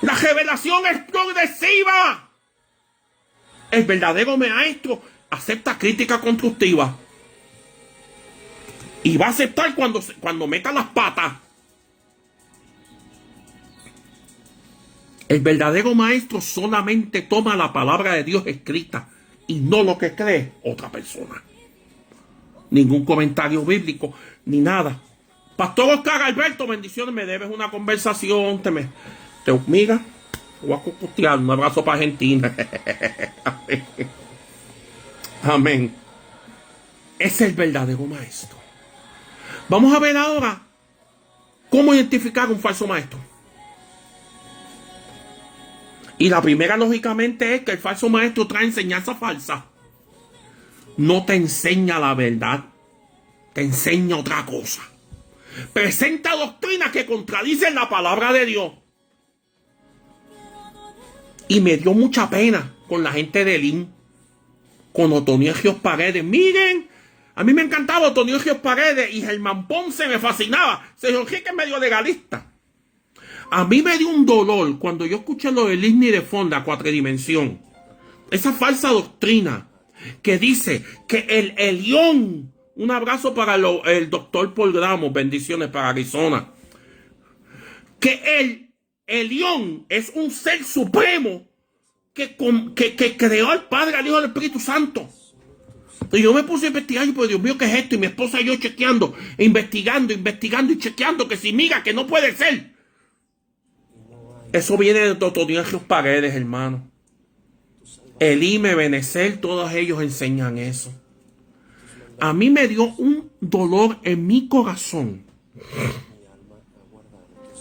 A: La revelación es progresiva. El verdadero maestro acepta crítica constructiva. Y va a aceptar cuando meta las patas. El verdadero maestro solamente toma la palabra de Dios escrita y no lo que cree otra persona. Ningún comentario bíblico, ni nada. Pastor Oscar Alberto, bendiciones, me debes una conversación. Mira, voy a cocotear. Un abrazo para Argentina. Amén. Es el verdadero maestro. Vamos a ver ahora cómo identificar un falso maestro. Y la primera, lógicamente, es que el falso maestro trae enseñanza falsa. No te enseña la verdad, te enseña otra cosa. Presenta doctrinas que contradicen la palabra de Dios. Y me dio mucha pena con la gente de LIN, con Otonio Gios Paredes. Miren, a mí me encantaba Otonio Gios Paredes y Germán Ponce me fascinaba. Sergio Enrique es medio legalista. A mí me dio un dolor cuando yo escuché lo de Lisni de Fonda, Cuatridimensión. Esa falsa doctrina que dice que el Elión, un abrazo para el doctor Paul Gramos, bendiciones para Arizona, que Elión es un ser supremo que creó al Padre, al Hijo y al Espíritu Santo. Y yo me puse a investigar y pues Dios mío, ¿qué es esto? Y mi esposa y yo chequeando, investigando y chequeando que si mira, que no puede ser. Eso viene de Totoniegios Paredes, hermano. Elime, Benecer, todos ellos enseñan eso. A mí me dio un dolor en mi corazón.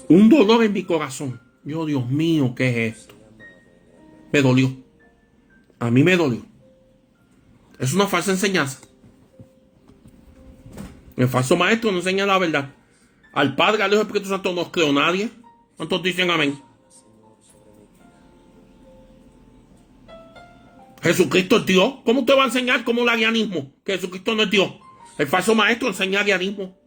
A: Un dolor en mi corazón. Yo, Dios mío, ¿qué es esto? Me dolió. A mí me dolió. Es una falsa enseñanza. El falso maestro no enseña la verdad. Al Padre, al Hijo y al Espíritu Santo no creó nadie. ¿Cuántos dicen amén? Jesucristo es Dios. ¿Cómo te va a enseñar como el arianismo? Que Jesucristo no es Dios. El falso maestro enseña arianismo.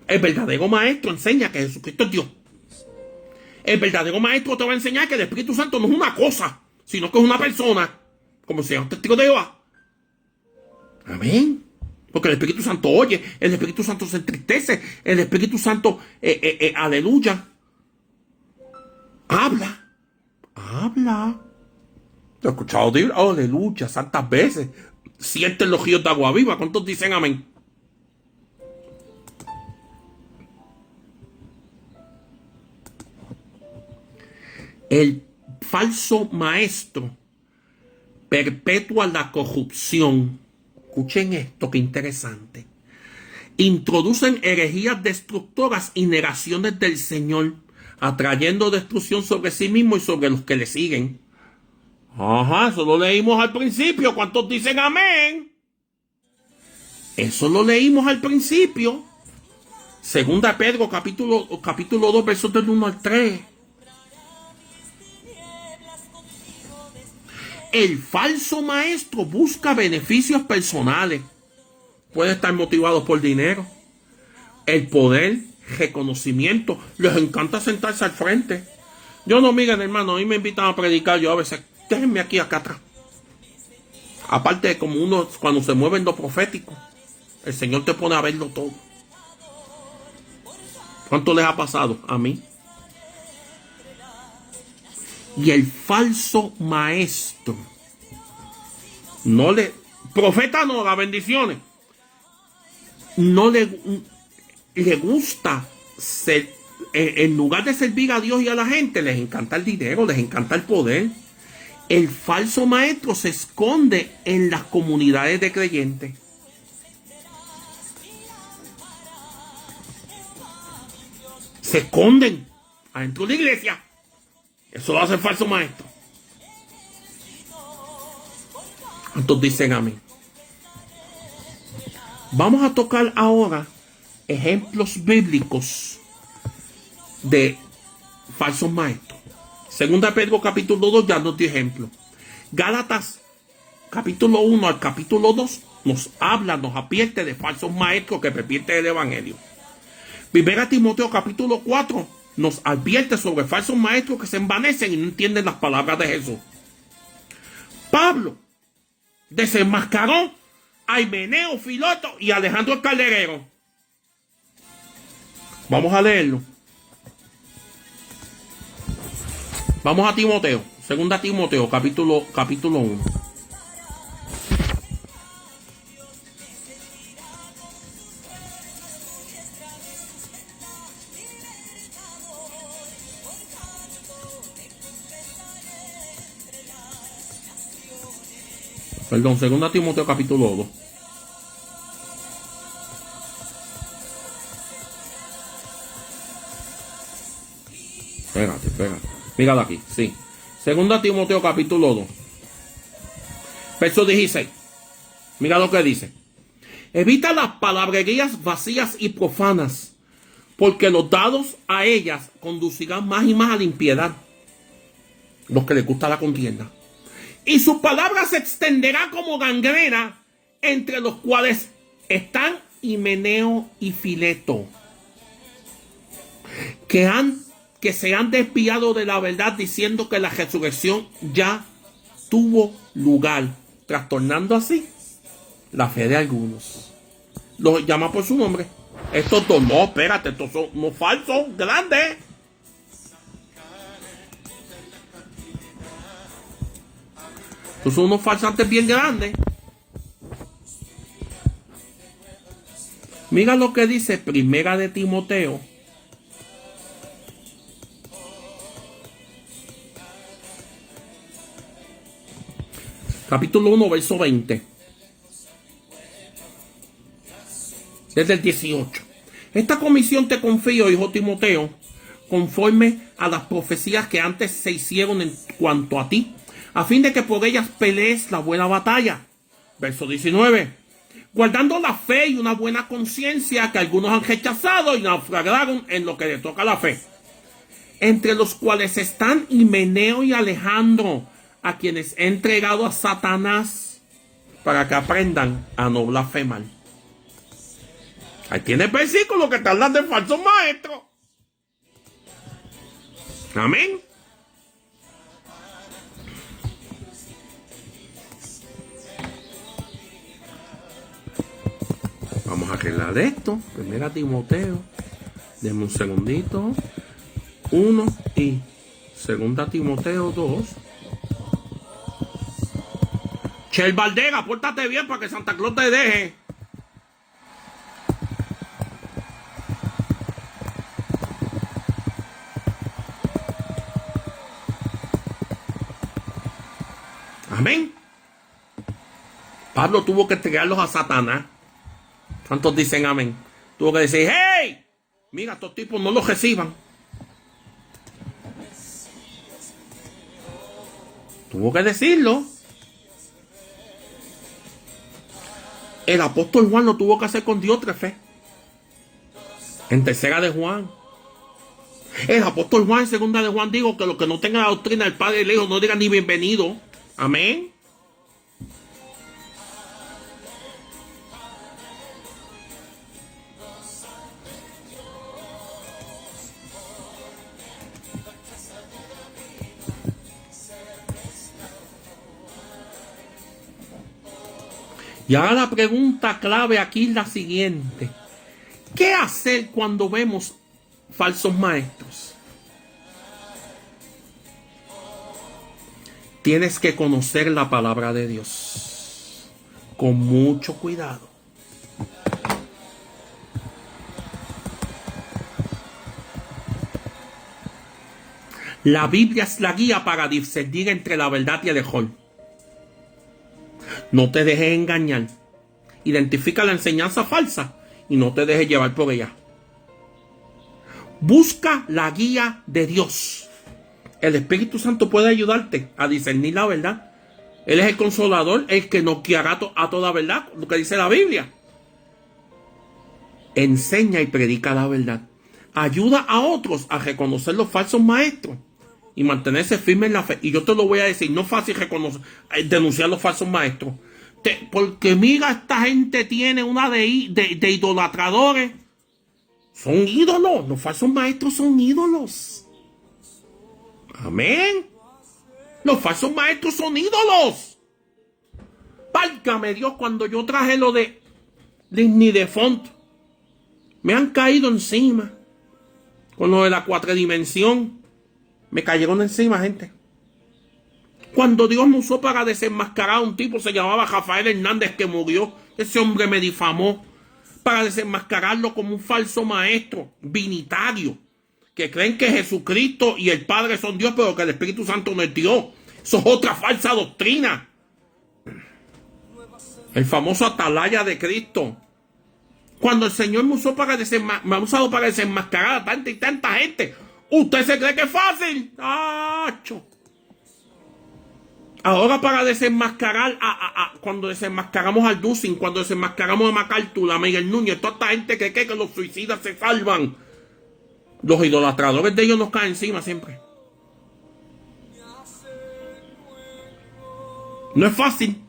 A: El verdadero maestro enseña que Jesucristo es Dios. El verdadero maestro te va a enseñar que el Espíritu Santo no es una cosa, sino que es una persona, como sea un testigo de Jehová. Amén. Porque el Espíritu Santo oye, el Espíritu Santo se entristece, el Espíritu Santo, aleluya, habla. Te he escuchado decir, aleluya, santas veces. Sienten los ríos de agua viva. ¿Cuántos dicen amén? El falso maestro perpetúa la corrupción. Escuchen esto, qué interesante. Introducen herejías destructoras y negaciones del Señor, atrayendo destrucción sobre sí mismo y sobre los que le siguen. Ajá, eso lo leímos al principio. ¿Cuántos dicen amén? Eso lo leímos al principio. Segunda Pedro, capítulo 2, versos del 1 al 3. El falso maestro busca beneficios personales. Puede estar motivado por dinero, el poder, reconocimiento. Les encanta sentarse al frente. Yo no, miren, hermano, a mí me invitan a predicar. Yo a veces, déjenme aquí acá atrás. Aparte de como uno, cuando se mueve en lo profético, el Señor te pone a verlo todo. ¿Cuánto les ha pasado? A mí. Y el falso maestro profeta no da bendiciones, no le gusta ser, en lugar de servir a Dios y a la gente, les encanta el dinero, les encanta el poder. El falso maestro se esconde en las comunidades de creyentes. Se esconden adentro de la iglesia. Eso lo hace el falso maestro. ¿Cuántos dicen amén? Vamos a tocar ahora ejemplos bíblicos de falsos maestros. Segunda Pedro capítulo 2 ya nos dio ejemplo. Gálatas capítulo 1 al capítulo 2 nos habla, nos advierte de falsos maestros que pervierten el evangelio. Primera Timoteo capítulo 4 nos advierte sobre falsos maestros que se envanecen y no entienden las palabras de Jesús. Pablo desenmascaró a Himeneo, Filoto y Alejandro el Calderero. Vamos a leerlo. Vamos a Timoteo, segunda Timoteo, capítulo 1. Perdón, segunda Timoteo, capítulo 2. Espérate. Míralo aquí, sí. Segunda Timoteo, capítulo 2. Verso 16. Mira lo que dice. Evita las palabrerías vacías y profanas, porque los dados a ellas conducirán más y más a la impiedad, los que les gusta la contienda. Y su palabra se extenderá como gangrena, entre los cuales están Himeneo y Fileto, que se han desviado de la verdad, diciendo que la resurrección ya tuvo lugar, trastornando así la fe de algunos. Los llama por su nombre. Estos dos, no, espérate, estos son unos falsos grandes. Estos son unos farsantes bien grandes. Mira lo que dice Primera de Timoteo. Capítulo 1, verso 20. Desde el 18. Esta comisión te confío, hijo Timoteo, conforme a las profecías que antes se hicieron en cuanto a ti, a fin de que por ellas pelees la buena batalla. Verso 19. Guardando la fe y una buena conciencia que algunos han rechazado y naufragaron en lo que le toca a la fe. Entre los cuales están Himeneo y Alejandro, a quienes he entregado a Satanás para que aprendan a no blasfemar. Ahí tiene el versículo que te hablan de falsos maestros. Amén. Vamos a arreglar esto. Primera Timoteo. Deme un segundito. 1 y Segunda Timoteo 2. Chel Valdega, pórtate bien para que Santa Claus te deje. Amén. Pablo tuvo que entregarlos a Satanás. ¿Cuántos dicen amén? Tuvo que decir, hey, mira, estos tipos no los reciban. Tuvo que decirlo. El apóstol Juan lo tuvo que hacer con Diótrefe. En tercera de Juan. El apóstol Juan en segunda de Juan dijo que los que no tengan la doctrina del Padre y el Hijo no digan ni bienvenido. Amén. Y ahora la pregunta clave aquí es la siguiente. ¿Qué hacer cuando vemos falsos maestros? Tienes que conocer la palabra de Dios con mucho cuidado. La Biblia es la guía para discernir entre la verdad y el error. No te dejes engañar. Identifica la enseñanza falsa y no te dejes llevar por ella. Busca la guía de Dios. El Espíritu Santo puede ayudarte a discernir la verdad. Él es el consolador, el que nos guiará a toda verdad, lo que dice la Biblia. Enseña y predica la verdad. Ayuda a otros a reconocer los falsos maestros y mantenerse firme en la fe. Y yo te lo voy a decir, no es fácil denunciar los falsos maestros. Porque mira, esta gente tiene una de idolatradores. Son ídolos. Los falsos maestros son ídolos. Amén. Los falsos maestros son ídolos. Válgame Dios, cuando yo traje lo de Disney de Font, me han caído encima. Con lo de la cuatridimensión, me cayeron encima, gente. Cuando Dios me usó para desenmascarar a un tipo, se llamaba Rafael Hernández, que murió. Ese hombre me difamó para desenmascararlo como un falso maestro, vinitario, que creen que Jesucristo y el Padre son Dios, pero que el Espíritu Santo no es Dios. Eso es otra falsa doctrina. El famoso atalaya de Cristo. Cuando el Señor me usó me ha usado para desenmascarar a tanta y tanta gente, ¿usted se cree que es fácil? ¡Tacho! Ahora para desenmascarar, cuando desenmascaramos al Dusin, cuando desenmascaramos a MacArthur, a Miguel Núñez, toda esta gente que cree que los suicidas se salvan, los idolatradores de ellos nos caen encima siempre. No es fácil.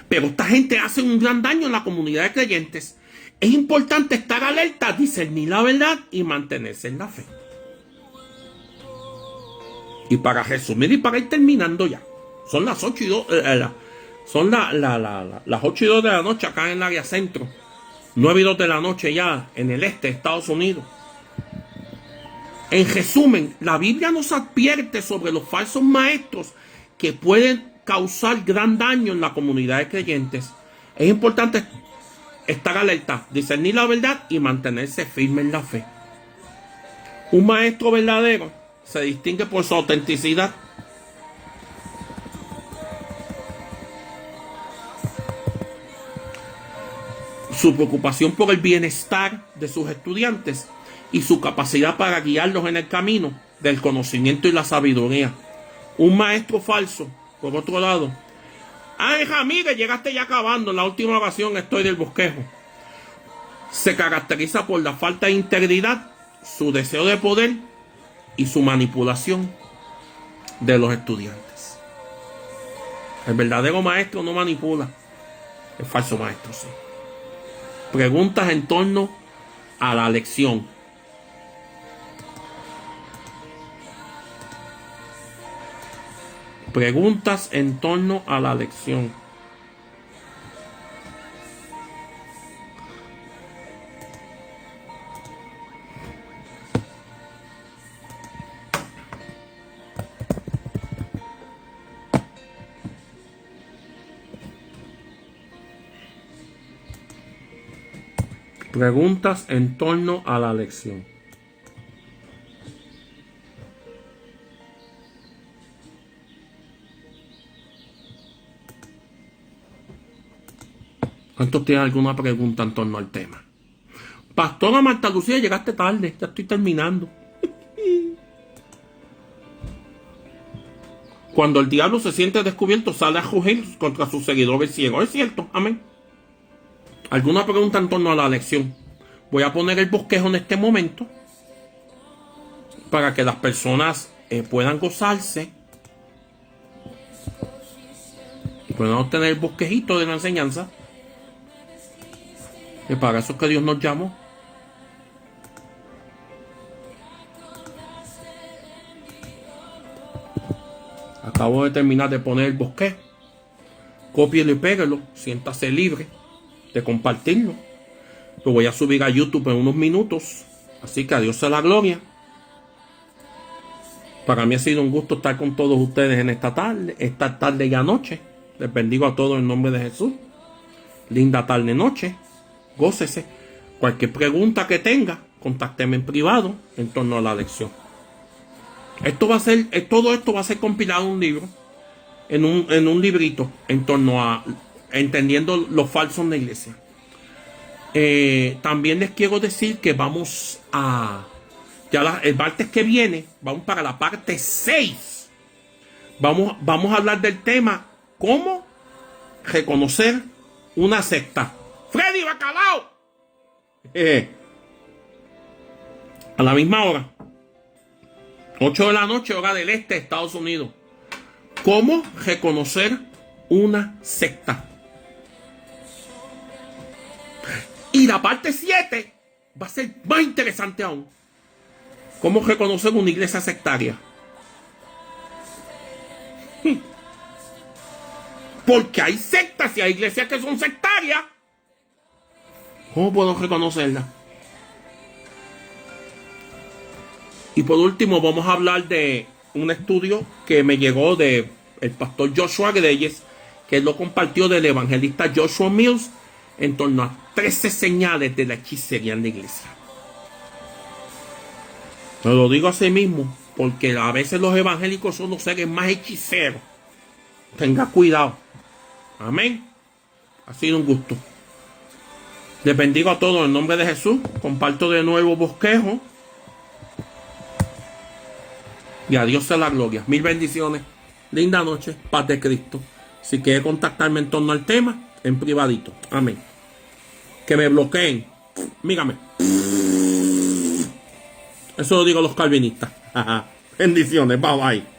A: Pero esta gente hace un gran daño en la comunidad de creyentes. Es importante estar alerta, discernir la verdad y mantenerse en la fe. Y para resumir y para ir terminando ya, son las 8 y 2, son las 8 y 2 de la noche acá en el área centro. 9:02 de la noche ya en el este de Estados Unidos. En resumen, la Biblia nos advierte sobre los falsos maestros que pueden causar gran daño en la comunidad de creyentes. Es importante estar alerta, discernir la verdad y mantenerse firme en la fe. Un maestro verdadero se distingue por su autenticidad. Su preocupación por el bienestar de sus estudiantes y su capacidad para guiarlos en el camino del conocimiento y la sabiduría. Un maestro falso, por otro lado. Ay, Ramírez, llegaste ya acabando. En la última oración estoy del bosquejo. Se caracteriza por la falta de integridad, su deseo de poder y su manipulación de los estudiantes. El verdadero maestro no manipula. El falso maestro sí. Preguntas en torno a la lección. Preguntas en torno a la lección. Preguntas en torno a la lección. ¿Cuántos tienen alguna pregunta en torno al tema? Pastora Marta Lucía, llegaste tarde, ya estoy terminando. Cuando el diablo se siente descubierto, sale a rugir contra sus seguidores ciegos. Es cierto, amén. ¿Alguna pregunta en torno a la lección? Voy a poner el bosquejo en este momento para que las personas puedan gozarse y puedan obtener el bosquejito de la enseñanza. Que para eso es que Dios nos llamó. Acabo de terminar de poner el bosquejo. Cópielo y pégalo. Siéntase libre de compartirlo. Lo voy a subir a YouTube en unos minutos. Así que a Dios sea la gloria. Para mí ha sido un gusto estar con todos ustedes en esta tarde y anoche. Les bendigo a todos en nombre de Jesús. Linda tarde noche. Gócese. Cualquier pregunta que tenga, contácteme en privado en torno a la lección. Todo esto va a ser compilado en un libro, en un librito, en torno a entendiendo los falsos en la iglesia. También les quiero decir que vamos a, el martes que viene, vamos para la parte 6. Vamos a hablar del tema, ¿cómo reconocer una secta? Freddy Bacalao. A la misma hora. 8 de la noche, hora del este de Estados Unidos. ¿Cómo reconocer una secta? Y la parte 7 va a ser más interesante aún. ¿Cómo reconocer una iglesia sectaria? Porque hay sectas y hay iglesias que son sectarias. ¿Cómo puedo reconocerla? Y por último vamos a hablar de un estudio que me llegó de el pastor Joshua Greyes, que él lo compartió del evangelista Joshua Mills, en torno a 13 señales de la hechicería en la iglesia. Me lo digo así mismo, porque a veces los evangélicos son los seres más hechiceros. Tenga cuidado. Amén. Ha sido un gusto. Les bendigo a todos en nombre de Jesús. Comparto de nuevo bosquejo. Y a Dios sea la gloria. Mil bendiciones. Linda noche. Paz de Cristo. Si quiere contactarme en torno al tema, en privadito. Amén. Que me bloqueen. Mírame. Eso lo digo los calvinistas. Bendiciones. Bye bye.